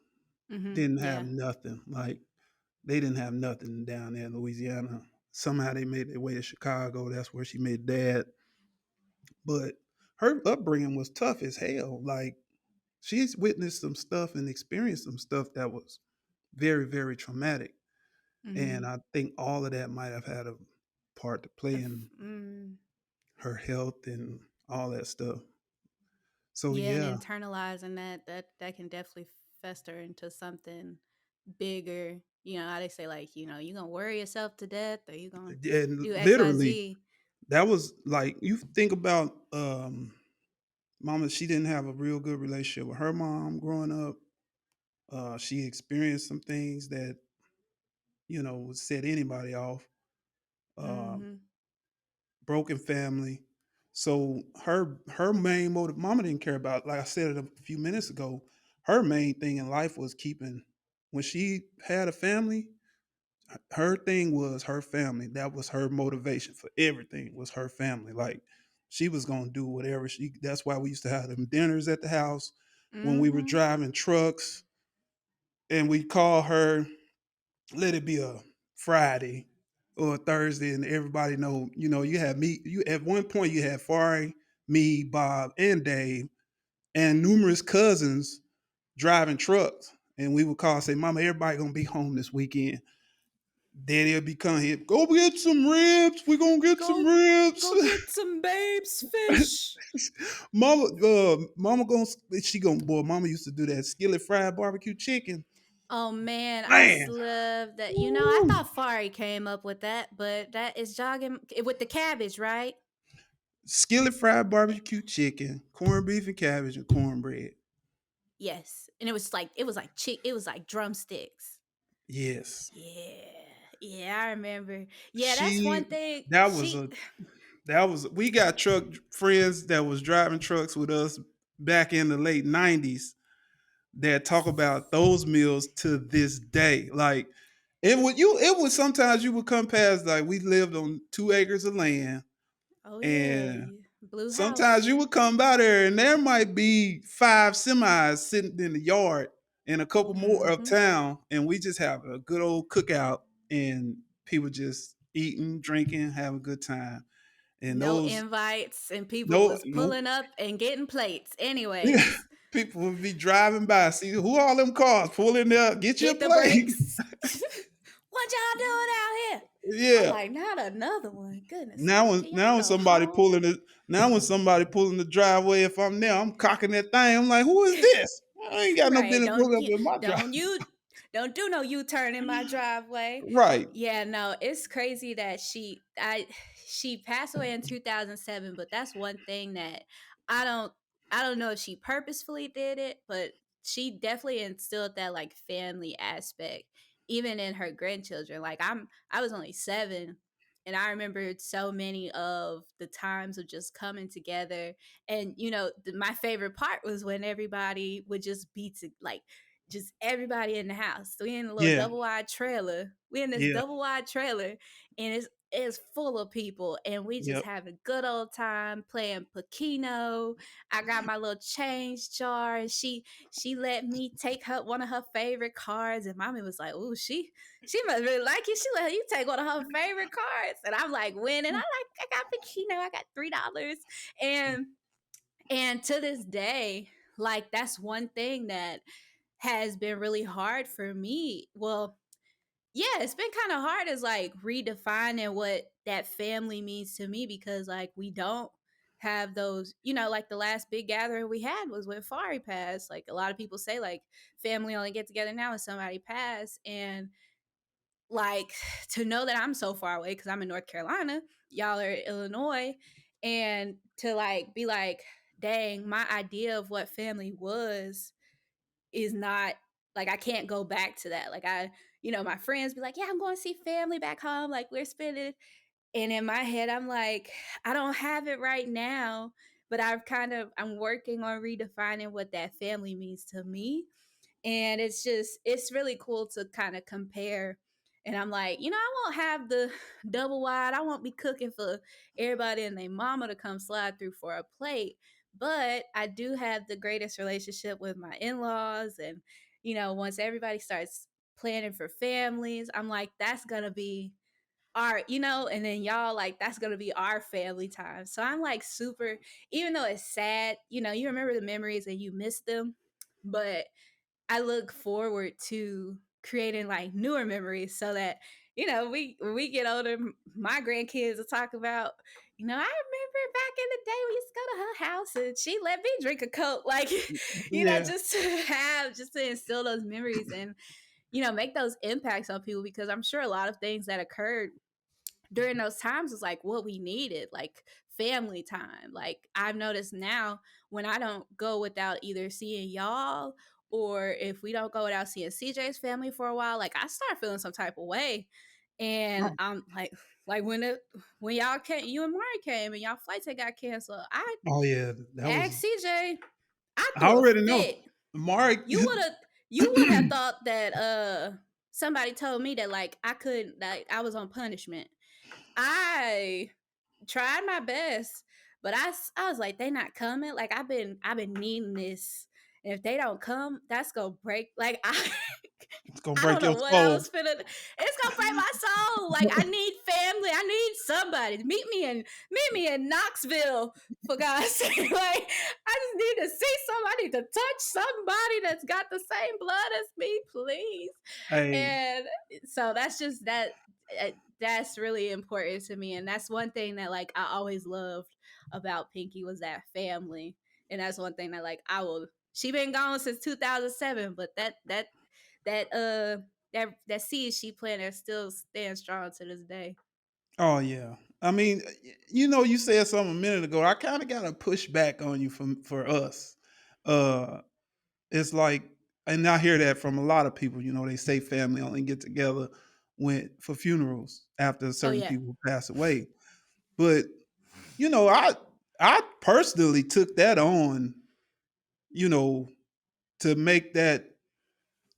Mm-hmm. didn't have Yeah. nothing. Like they didn't have nothing down there in Louisiana. Somehow they made their way to Chicago. That's where she met dad. But her upbringing was tough as hell. Like she's witnessed some stuff and experienced some stuff that was very, very traumatic. Mm-hmm. And I think all of that might have had a part to play in Mm, her health and all that stuff. So yeah, and yeah, internalizing that can definitely fester into something bigger. You know how they say like, you gonna worry yourself to death or you gonna and do literally XYZ. that was like, you think about Mama, she didn't have a real good relationship with her mom growing up. She experienced some things that would set anybody off. Um, Mhm. Broken family. So her main motive, Mama didn't care about. Like I said it a few minutes ago, her main thing in life was keeping. When she had a family, her thing was her family. That was her motivation for everything. Was her family. Like she was gonna do whatever she. That's why we used to have them dinners at the house when we were Mhm. driving trucks, and we call her. Let it be a Friday or a Thursday, and everybody know. You had me. You at one point you had Fari, me, Bob, and Dave, and numerous cousins driving trucks, and we would call and say, "Mama, everybody gonna be home this weekend." Daddy'll be coming here. Go get some ribs. We're gonna get some Go ribs. go get some babes fish. Mama gonna she gonna boy. Mama used to do that skillet fried barbecue chicken. Oh man, I Man, love that. I woo. thought Fari came up with that, but that is jogging with the cabbage, right? Skillet fried barbecue chicken, corned beef and cabbage and cornbread. Yes. And it was like drumsticks. Yes, Yeah. Yeah, I remember. Yeah, that's one she. thing. That was a. That was. We got truck friends that was driving trucks with us back in the late '90s that talk about those meals to this day. Like it would sometimes you would come past like we lived on 2 acres of land, Oh yeah, and Blue sometimes House. you would come by there and there might be 5 semis sitting in the yard and a couple more Mhm. uptown, and we just have a good old cookout and people just eating, drinking, having a good time. And No those invites and people no was no pulling up and getting plates. Anyways, people would be driving by, see who all them cars pull in there, get your hit the plate. brakes. What y'all doing out here? I'm Yeah. like, not another one. Goodness Now sake. when Can y'all now when go somebody home? pulling it now when somebody pulling the driveway, if I'm there, I'm cocking that thing. I'm like, who is this? I ain't got no Right. business pulling up in my drive. Don't do no U-turn in my driveway. Right. Yeah, no, it's crazy that she passed away in 2007, but that's one thing that I don't I don't know if she purposefully did it, but she definitely instilled that like family aspect even in her grandchildren. Like I was only 7, and I remembered so many of the times of just coming together. And my favorite part was when everybody would just be to like just everybody in the house. So we in a little Yeah. double wide trailer. We in this Yeah. double wide trailer, and it's full of people, and we just Yep. having a good old time playing Pokino. I got my little change jar, and she let me take her one of her favorite cards, and mommy was like, "Oh, she must really like you. She let you take one of her favorite cards," and I'm like, "Winning! I got Pokino. I got $3," and to this day, like that's one thing that has been really hard for me. Well, yeah, it's been kind of hard as like redefining what that family means to me, because like we don't have those, like the last big gathering we had was when Fari passed. Like a lot of people say like family only get together now when somebody passed, and like to know that I'm so far away because I'm in North Carolina, y'all are in Illinois, and to like be like, dang, my idea of what family was is not like I can't go back to that. Like my friends be like, yeah, I'm going to see family back home. Like we're spending, and in my head, I'm like, I don't have it right now, but I'm working on redefining what that family means to me. And it's really cool to kind of compare. And I'm like, I won't have the double wide. I won't be cooking for everybody and their mama to come slide through for a plate. But I do have the greatest relationship with my in-laws. And once everybody starts planning for families, I'm like, that's gonna be our, and then y'all, like, that's gonna be our family time. So I'm like super, even though it's sad, you remember the memories and you miss them, but I look forward to creating like newer memories so that we when we get older, my grandkids will talk about, I remember back in the day we used to go to her house and she let me drink a coke, like Yeah. just to instill those memories and make those impacts on people, because I'm sure a lot of things that occurred during those times was like what we needed, like family time. Like I've noticed now when I don't go without either seeing y'all or if we don't go without seeing CJ's family for a while, like I start feeling some type of way. And Oh, I'm like when y'all came, you and Mari came and y'all flights had got canceled. I oh yeah, that asked was. CJ, I I threw a already know. fit. Mark. You would have thought that somebody told me that like I couldn't, like I was on punishment. I tried my best, but I was like, they not coming. Like I've been needing this. And if they don't come, that's gonna break. Like I It's gonna I don't break your know what I soul. was feeling. It's gonna break my soul. Like I need family. I need somebody. Meet me in Knoxville for God's sake. Like I just need to see somebody. I need to touch somebody that's got the same blood as me, please. Hey, And so that's just that. That's really important to me, and that's one thing that like I always loved about Pinky was that family, and that's one thing that like I will. She been gone since 2007, but that that seed she planted still stands strong to this day. oh yeah. I mean, you said something a minute ago. I kind of got to push back on you for us. Uh, it's like, and I hear that from a lot of people. They say family only get together when for funerals after Oh certain yeah, people pass away. But you know, I I personally took that on. You know, to make that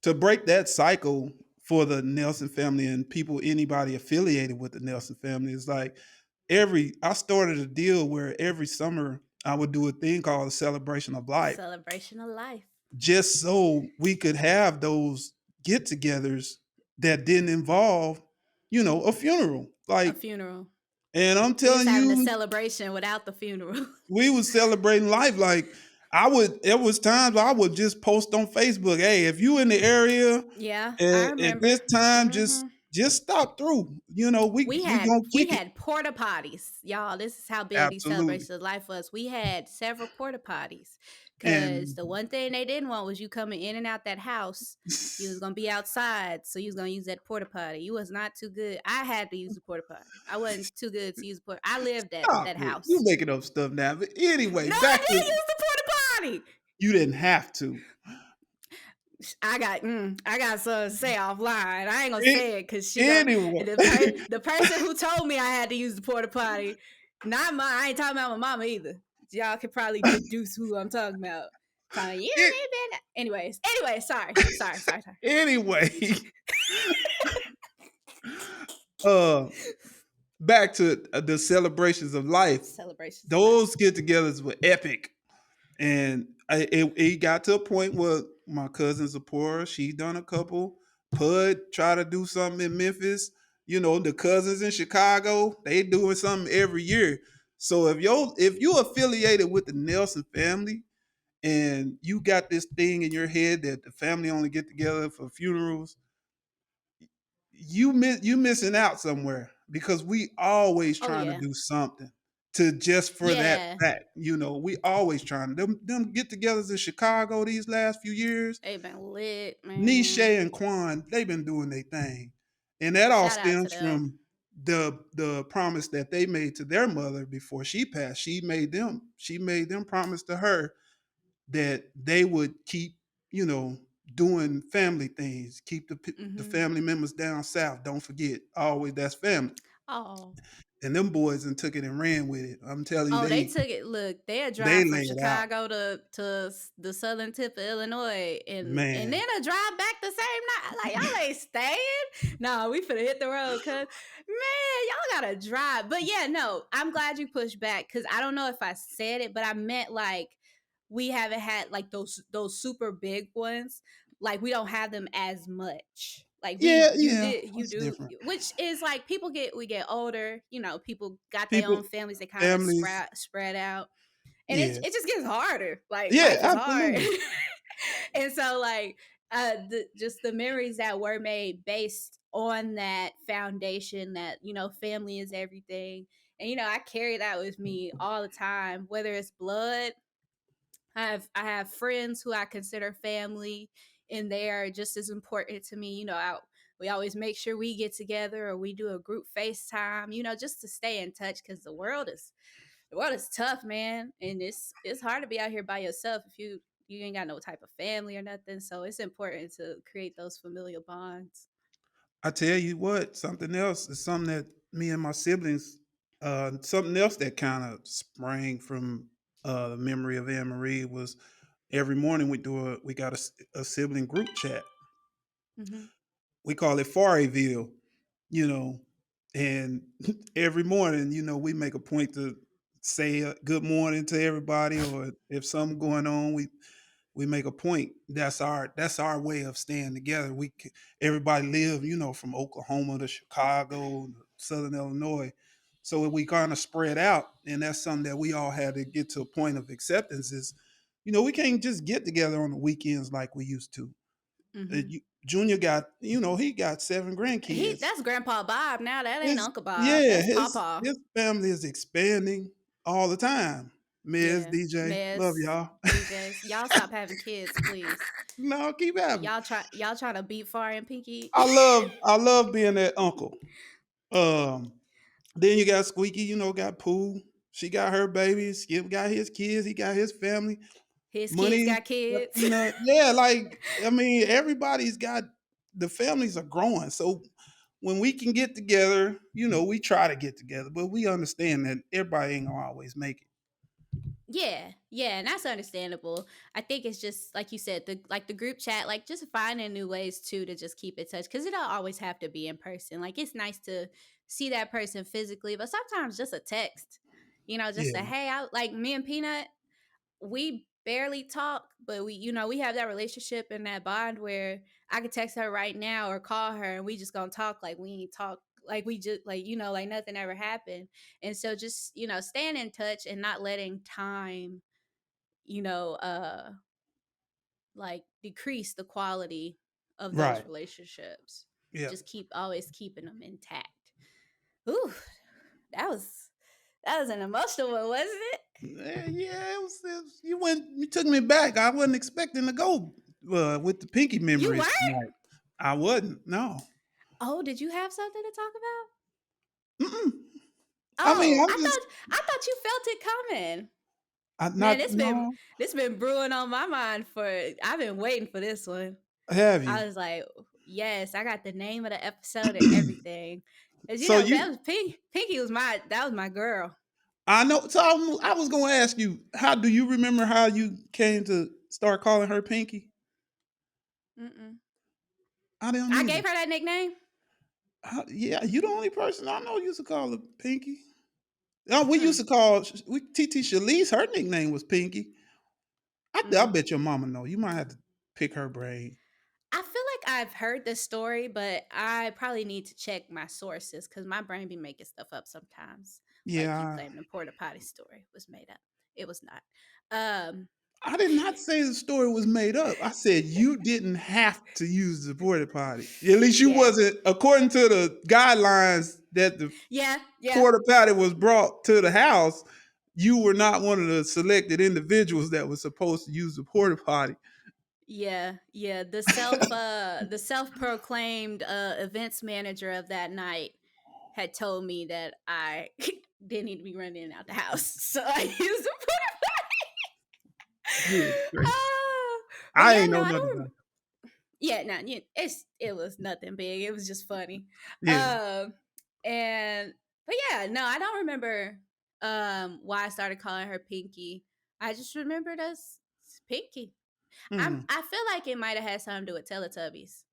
to break that cycle for the Nelson family and people anybody affiliated with the Nelson family is like every I started a deal where every summer I would do a thing called a celebration of life celebration of life, just so we could have those get-togethers that didn't involve, a funeral. a Like, funeral. and I'm We just telling having a you, celebration without the funeral. we was celebrating life. Like it was times I would just post on Facebook, hey, if you in the area Yeah, I at this remember. time, Hmm. just stop through. We gonna We kick it. had porta potties, y'all. This is how big these Absolutely. celebrations of life was. We had several porta potties because And the one thing they didn't want was you coming in and out that house. You was gonna be outside, so you was gonna use that porta potty. You was not too good. I had to use the porta potty. I wasn't too good to use the porta. I lived at stop that it. You house. making up stuff now. But anyway, No, I back did to use the porta potty. you didn't have to. I got something to say offline. I ain't gonna It, say it because she gonna anyway. the person who told me I had to use the porta potty, not mine. I ain't talking about my mama either. Y'all could probably deduce who I'm talking about. Talking, you it, ain't been. Anyways, sorry. anyway. uh Back to the celebrations of life. Celebrations of life. Those get-togethers were epic. And it got to a point where my cousin Zipporah, she done a couple. Pud try to do something in Memphis. The cousins in Chicago, they doing something every year. So if you affiliated with the Nelson family and you got this thing in your head that the family only get together for funerals, you missing out somewhere because we always Oh trying to yeah, do something to just for that yeah. fact. We always trying them get-togethers in Chicago these last few years. They been lit, Niche man. and Quan, they've been doing their thing, and that all Shout out to stems them. from the promise that they made to their mother before she passed. She made them promise to her that they would keep, you know, doing family things, keep the Hmm. family members down south. Don't forget, always that's family. Oh, And them boys and took it and ran with it. I'm telling you, oh, they they took it. Look, they'll they drive from laid it out, Chicago to the southern tip of Illinois, and then man. a drive back the same night. Like y'all ain't staying. No, we finna hit the road, cause man, y'all gotta drive. But yeah, no, I'm glad you pushed back because I don't know if I said it, but I meant like we haven't had like those super big ones. Like we don't have them as much. Like Yeah, yeah, you that's do, different. which is like we get older. People got their People, own families. They kind of families, spread out, and yeah, it just gets harder. Like yeah, life is hard, absolutely. and so like just the memories that were made based on that foundation that family is everything, and I carry that with me all the time, whether it's blood. I have friends who I consider family, and they are just as important to me. We always make sure we get together or we do a group FaceTime, just to stay in touch because the world is the world is tough, man, and it's hard to be out here by yourself if you ain't got no type of family or nothing. So it's important to create those familial bonds. I tell you what, something else is something that me and my siblings, something else that kind of sprang from the memory of Anne Marie was every morning we got a sibling group chat. Hmm. We call it Farayville, you know, and every morning, we make a point to say good morning to everybody, or if something going on, we make a point. That's our way of staying together. Everybody live, from Oklahoma to Chicago, to Southern Illinois, so we kind of spread out, and that's something that we all had to get to a point of acceptance. Is we can't just get together on the weekends like we used to. Hmm. Junior got, he got 7 He grandkids. that's Grandpa Bob now. That ain't His Uncle Bob. Yeah, That's his Papa. his family is expanding all the time. Miz, Yeah, DJ, love Mez, y'all. DJs. Y'all stop having kids, please. No, keep having. Y'all trying to beat Far and Pinky. I love being that uncle. Um, then you got Squeaky, got Pooh. She got her babies. Skip got his kids. He got his family. His kids Money got got kids. Peanut. Yeah, like I mean, everybody's got the families are growing. So when we can get together, we try to get together, but we understand that everybody ain't gonna always make it. Yeah, yeah, and that's understandable. I think it's just like you said, the group chat, like just finding new ways too to just keep in touch because it don't always have to be in person. Like it's nice to see that person physically, but sometimes just a text, just a Yeah, hey, I like me and Peanut, we barely talk, but we have that relationship and that bond where I could text her right now or call her and we just gonna talk like we ain't talk like we just like nothing ever happened. And so just staying in touch and not letting time you know uh like decrease the quality of those right. relationships. Yeah. Just keep always keeping them intact. Ooh, that was that was an emotional one, wasn't it? Yeah, you took me back. I wasn't expecting to go with the pinky You memories weren't. tonight. I wasn't. No. Oh, did you have something to talk about? Mm-mm. I mean, Oh, I'm I just thought I thought you felt it coming. Man, not no. this been brewing on my mind for I've been waiting for this one. Have you? I was like, yes, I got the name of the episode and everything. Cause So that you, was Pinky was my girl. I know. So I was going to ask you, how do you remember how you came to start calling her Pinky? Mm-mm. I don't I either. gave her that nickname. Yeah, you the only person I know used to call her Pinky. Oh, we used Mm, to call TT Shalise. Her nickname was Pinky. I mm. bet your mama know. You might have to pick her brain. I feel like I've heard this story, but I probably need to check my sources because my brain be making stuff up sometimes. Like you Yeah, claim the porta potty story was made up. It was not. Um, I did not say the story was made up. I said you didn't have to use the porta potty. At least you yeah, wasn't, according to the guidelines that the yeah, yeah. porta potty was brought to the house. You were not one of the selected individuals that was supposed to use the porta potty. Yeah, yeah. The self proclaimed events manager of that night had told me that I didn't need to be running in and out the house, so I used the Good gracious. but I yeah, ain't no, know I nothing don't. about it. Yeah, no, it was nothing big. It was just funny. Yeah. Um, and but yeah, no, I don't remember why I started calling her Pinky. I just remembered us Pinky. Mm. I feel like it might have had something to do with Teletubbies.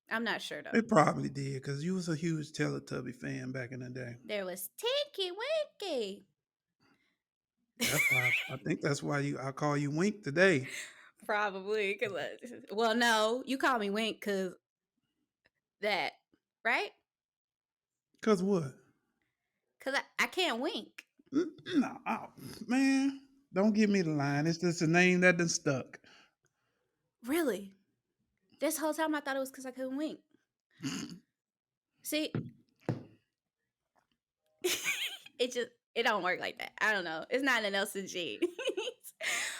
I'm not sure though. It probably did because you was a huge Teletubby fan back in the day. There was Tinky Winky. That's why I think that's why I call you Wink today. Probably. Well, no, you call me Wink because that, right? Cause what? Because I can't wink. No, oh, man, don't give me the line. It's just a name that done stuck. Really? This whole time I thought it was because I couldn't wink. See, it don't work like that. I don't know. It's not an Nelson G.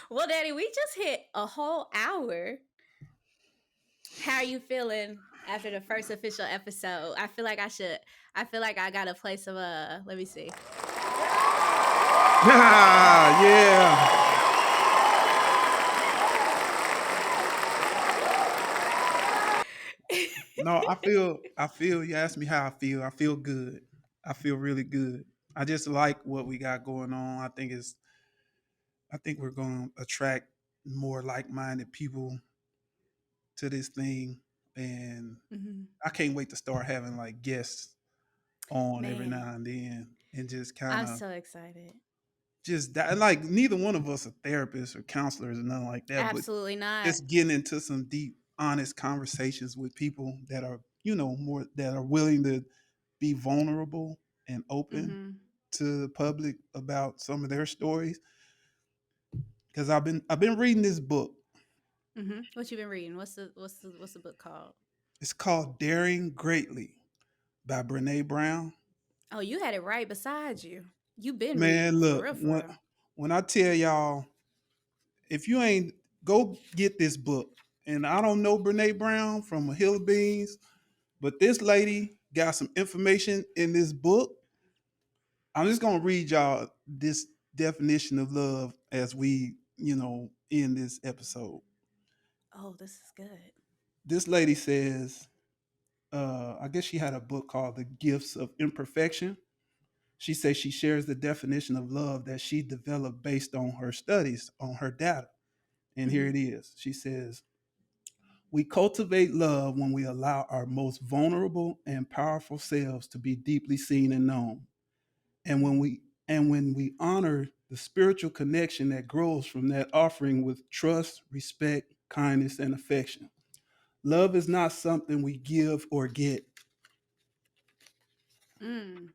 Well, Daddy, we just hit a whole hour. How are you feeling after the first official episode? I feel like I should. I feel like I gotta play some. Let me see. Yeah. No, I feel you asked me how I feel. I feel good. I feel really good. I just like what we got going on. I think we're going to attract more like-minded people to this thing, and Mhm. I can't wait to start having like guests on every Man, now and then, and just kind I'm of so excited. just that. Like neither one of us are therapists or counselors or nothing like that, but Absolutely not. just getting into some deep, honest conversations with people that are more that are willing to be vulnerable and open Mhm. to the public about some of their stories. Because I've been reading this book. Mhm. What you been reading? What's the book called? It's called Daring Greatly by Brene Brown. Oh, you had it right beside you. You been reading Man, for look, real, for when real. when I tell y'all, if you ain't go get this book, and I don't know Brene Brown from a hill of beans, but this lady got some information in this book. I'm just gonna read y'all this definition of love as we, end this episode. Oh, this is good. This lady says, I guess she had a book called The Gifts of Imperfection. She says she shares the definition of love that she developed based on her studies, on her data. And here Mhm. it is. She says, we cultivate love when we allow our most vulnerable and powerful selves to be deeply seen and known. And when Mhm. we honor the spiritual connection that grows from that offering with trust, respect, kindness, and affection. Love is not something we give or get. Mm.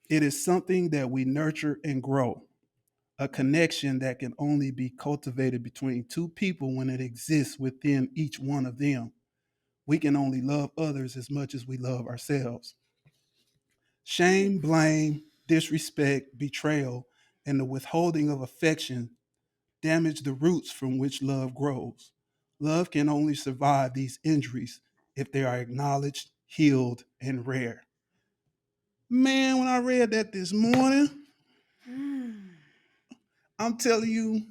It is something that we nurture and grow. A connection that can only be cultivated between two people when it exists within each one of them. We can only love others as much as we love ourselves. Ooh. Shame, blame, disrespect, betrayal, and the withholding of affection damage the roots from which love grows. Love can only survive these injuries if they are acknowledged, healed, and rare. Man, when I read that this morning, Mm. I'm telling you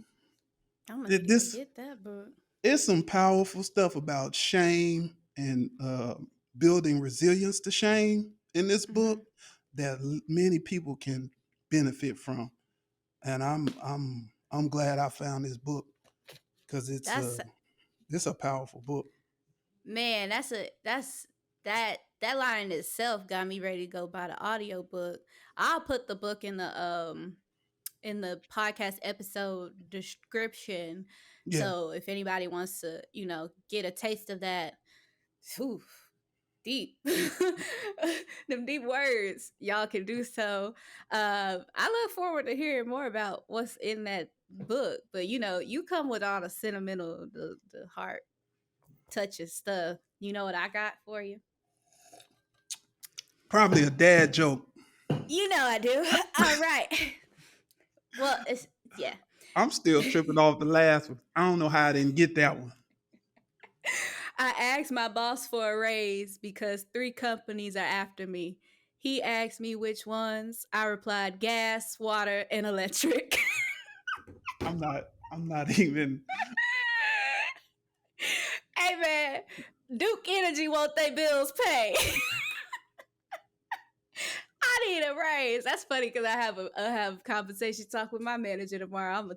I'm gonna that need to go this get that book. is some powerful stuff about shame and building resilience to shame in this book Mhm. that many people can benefit from. And I'm glad I found this book because That's it's a powerful book. man. That line in itself got me ready to go buy the audiobook. I'll put the book in the podcast episode description. Yeah. So if anybody wants to, get a taste of that, whew, deep, them deep words, y'all can do so. I look forward to hearing more about what's in that book. But you come with all the sentimental, the heart touching stuff. You know what I got for you? Probably a dad joke. You know I do. All right. Well, it's yeah. I'm still tripping off the last one. I don't know how I didn't get that one. I asked my boss for a raise because 3 companies are after me. He asked me which ones. I replied gas, water, and electric. I'm not even. Hey man, Duke Energy want their bills paid. I need a raise. That's funny because I have compensation talk with my manager tomorrow. I'm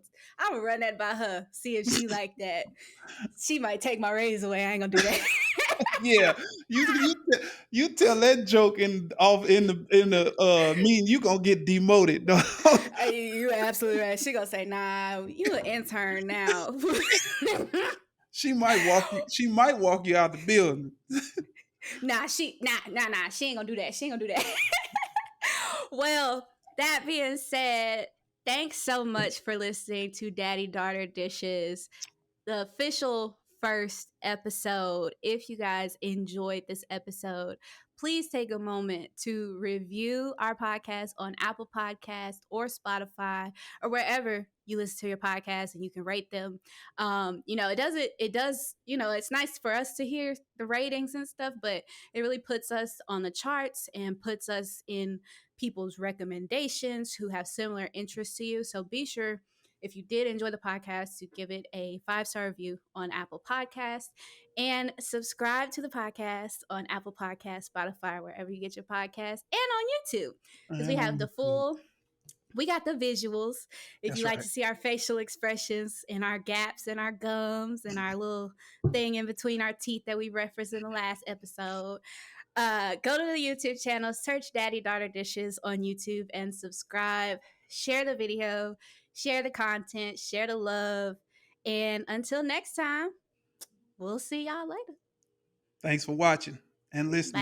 gonna run that by her, see if she like that. She might take my raise away. I ain't gonna do that. Yeah, you tell that joke in the meeting, you gonna get demoted. Dog. You absolutely right. She gonna say, "Nah, you an intern now." She might walk you out the building. nah. She ain't gonna do that. She ain't gonna do that. Well, that being said, thanks so much for listening to Daddy Daughter Dishes, the official first episode. If you guys enjoyed this episode, please take a moment to review our podcast on Apple Podcasts or Spotify or wherever you listen to your podcast, and you can rate them. It's nice for us to hear the ratings and stuff, but it really puts us on the charts and puts us in people's recommendations who have similar interests to you. So be sure, if you did enjoy the podcast, to give it a 5-star review on Apple Podcasts and subscribe to the podcast on Apple Podcasts, Spotify, wherever you get your podcasts, and on YouTube, because we And have on the YouTube. full. We got the visuals. If That's you like right. to see our facial expressions and our gaps and our gums and our little thing in between our teeth that we referenced in the last episode, go to the YouTube channel, search Daddy Daughter Dishes on YouTube, and subscribe. Share the video, share the content, share the love. And until next time, we'll see y'all later. Thanks for watching and listening. Bye.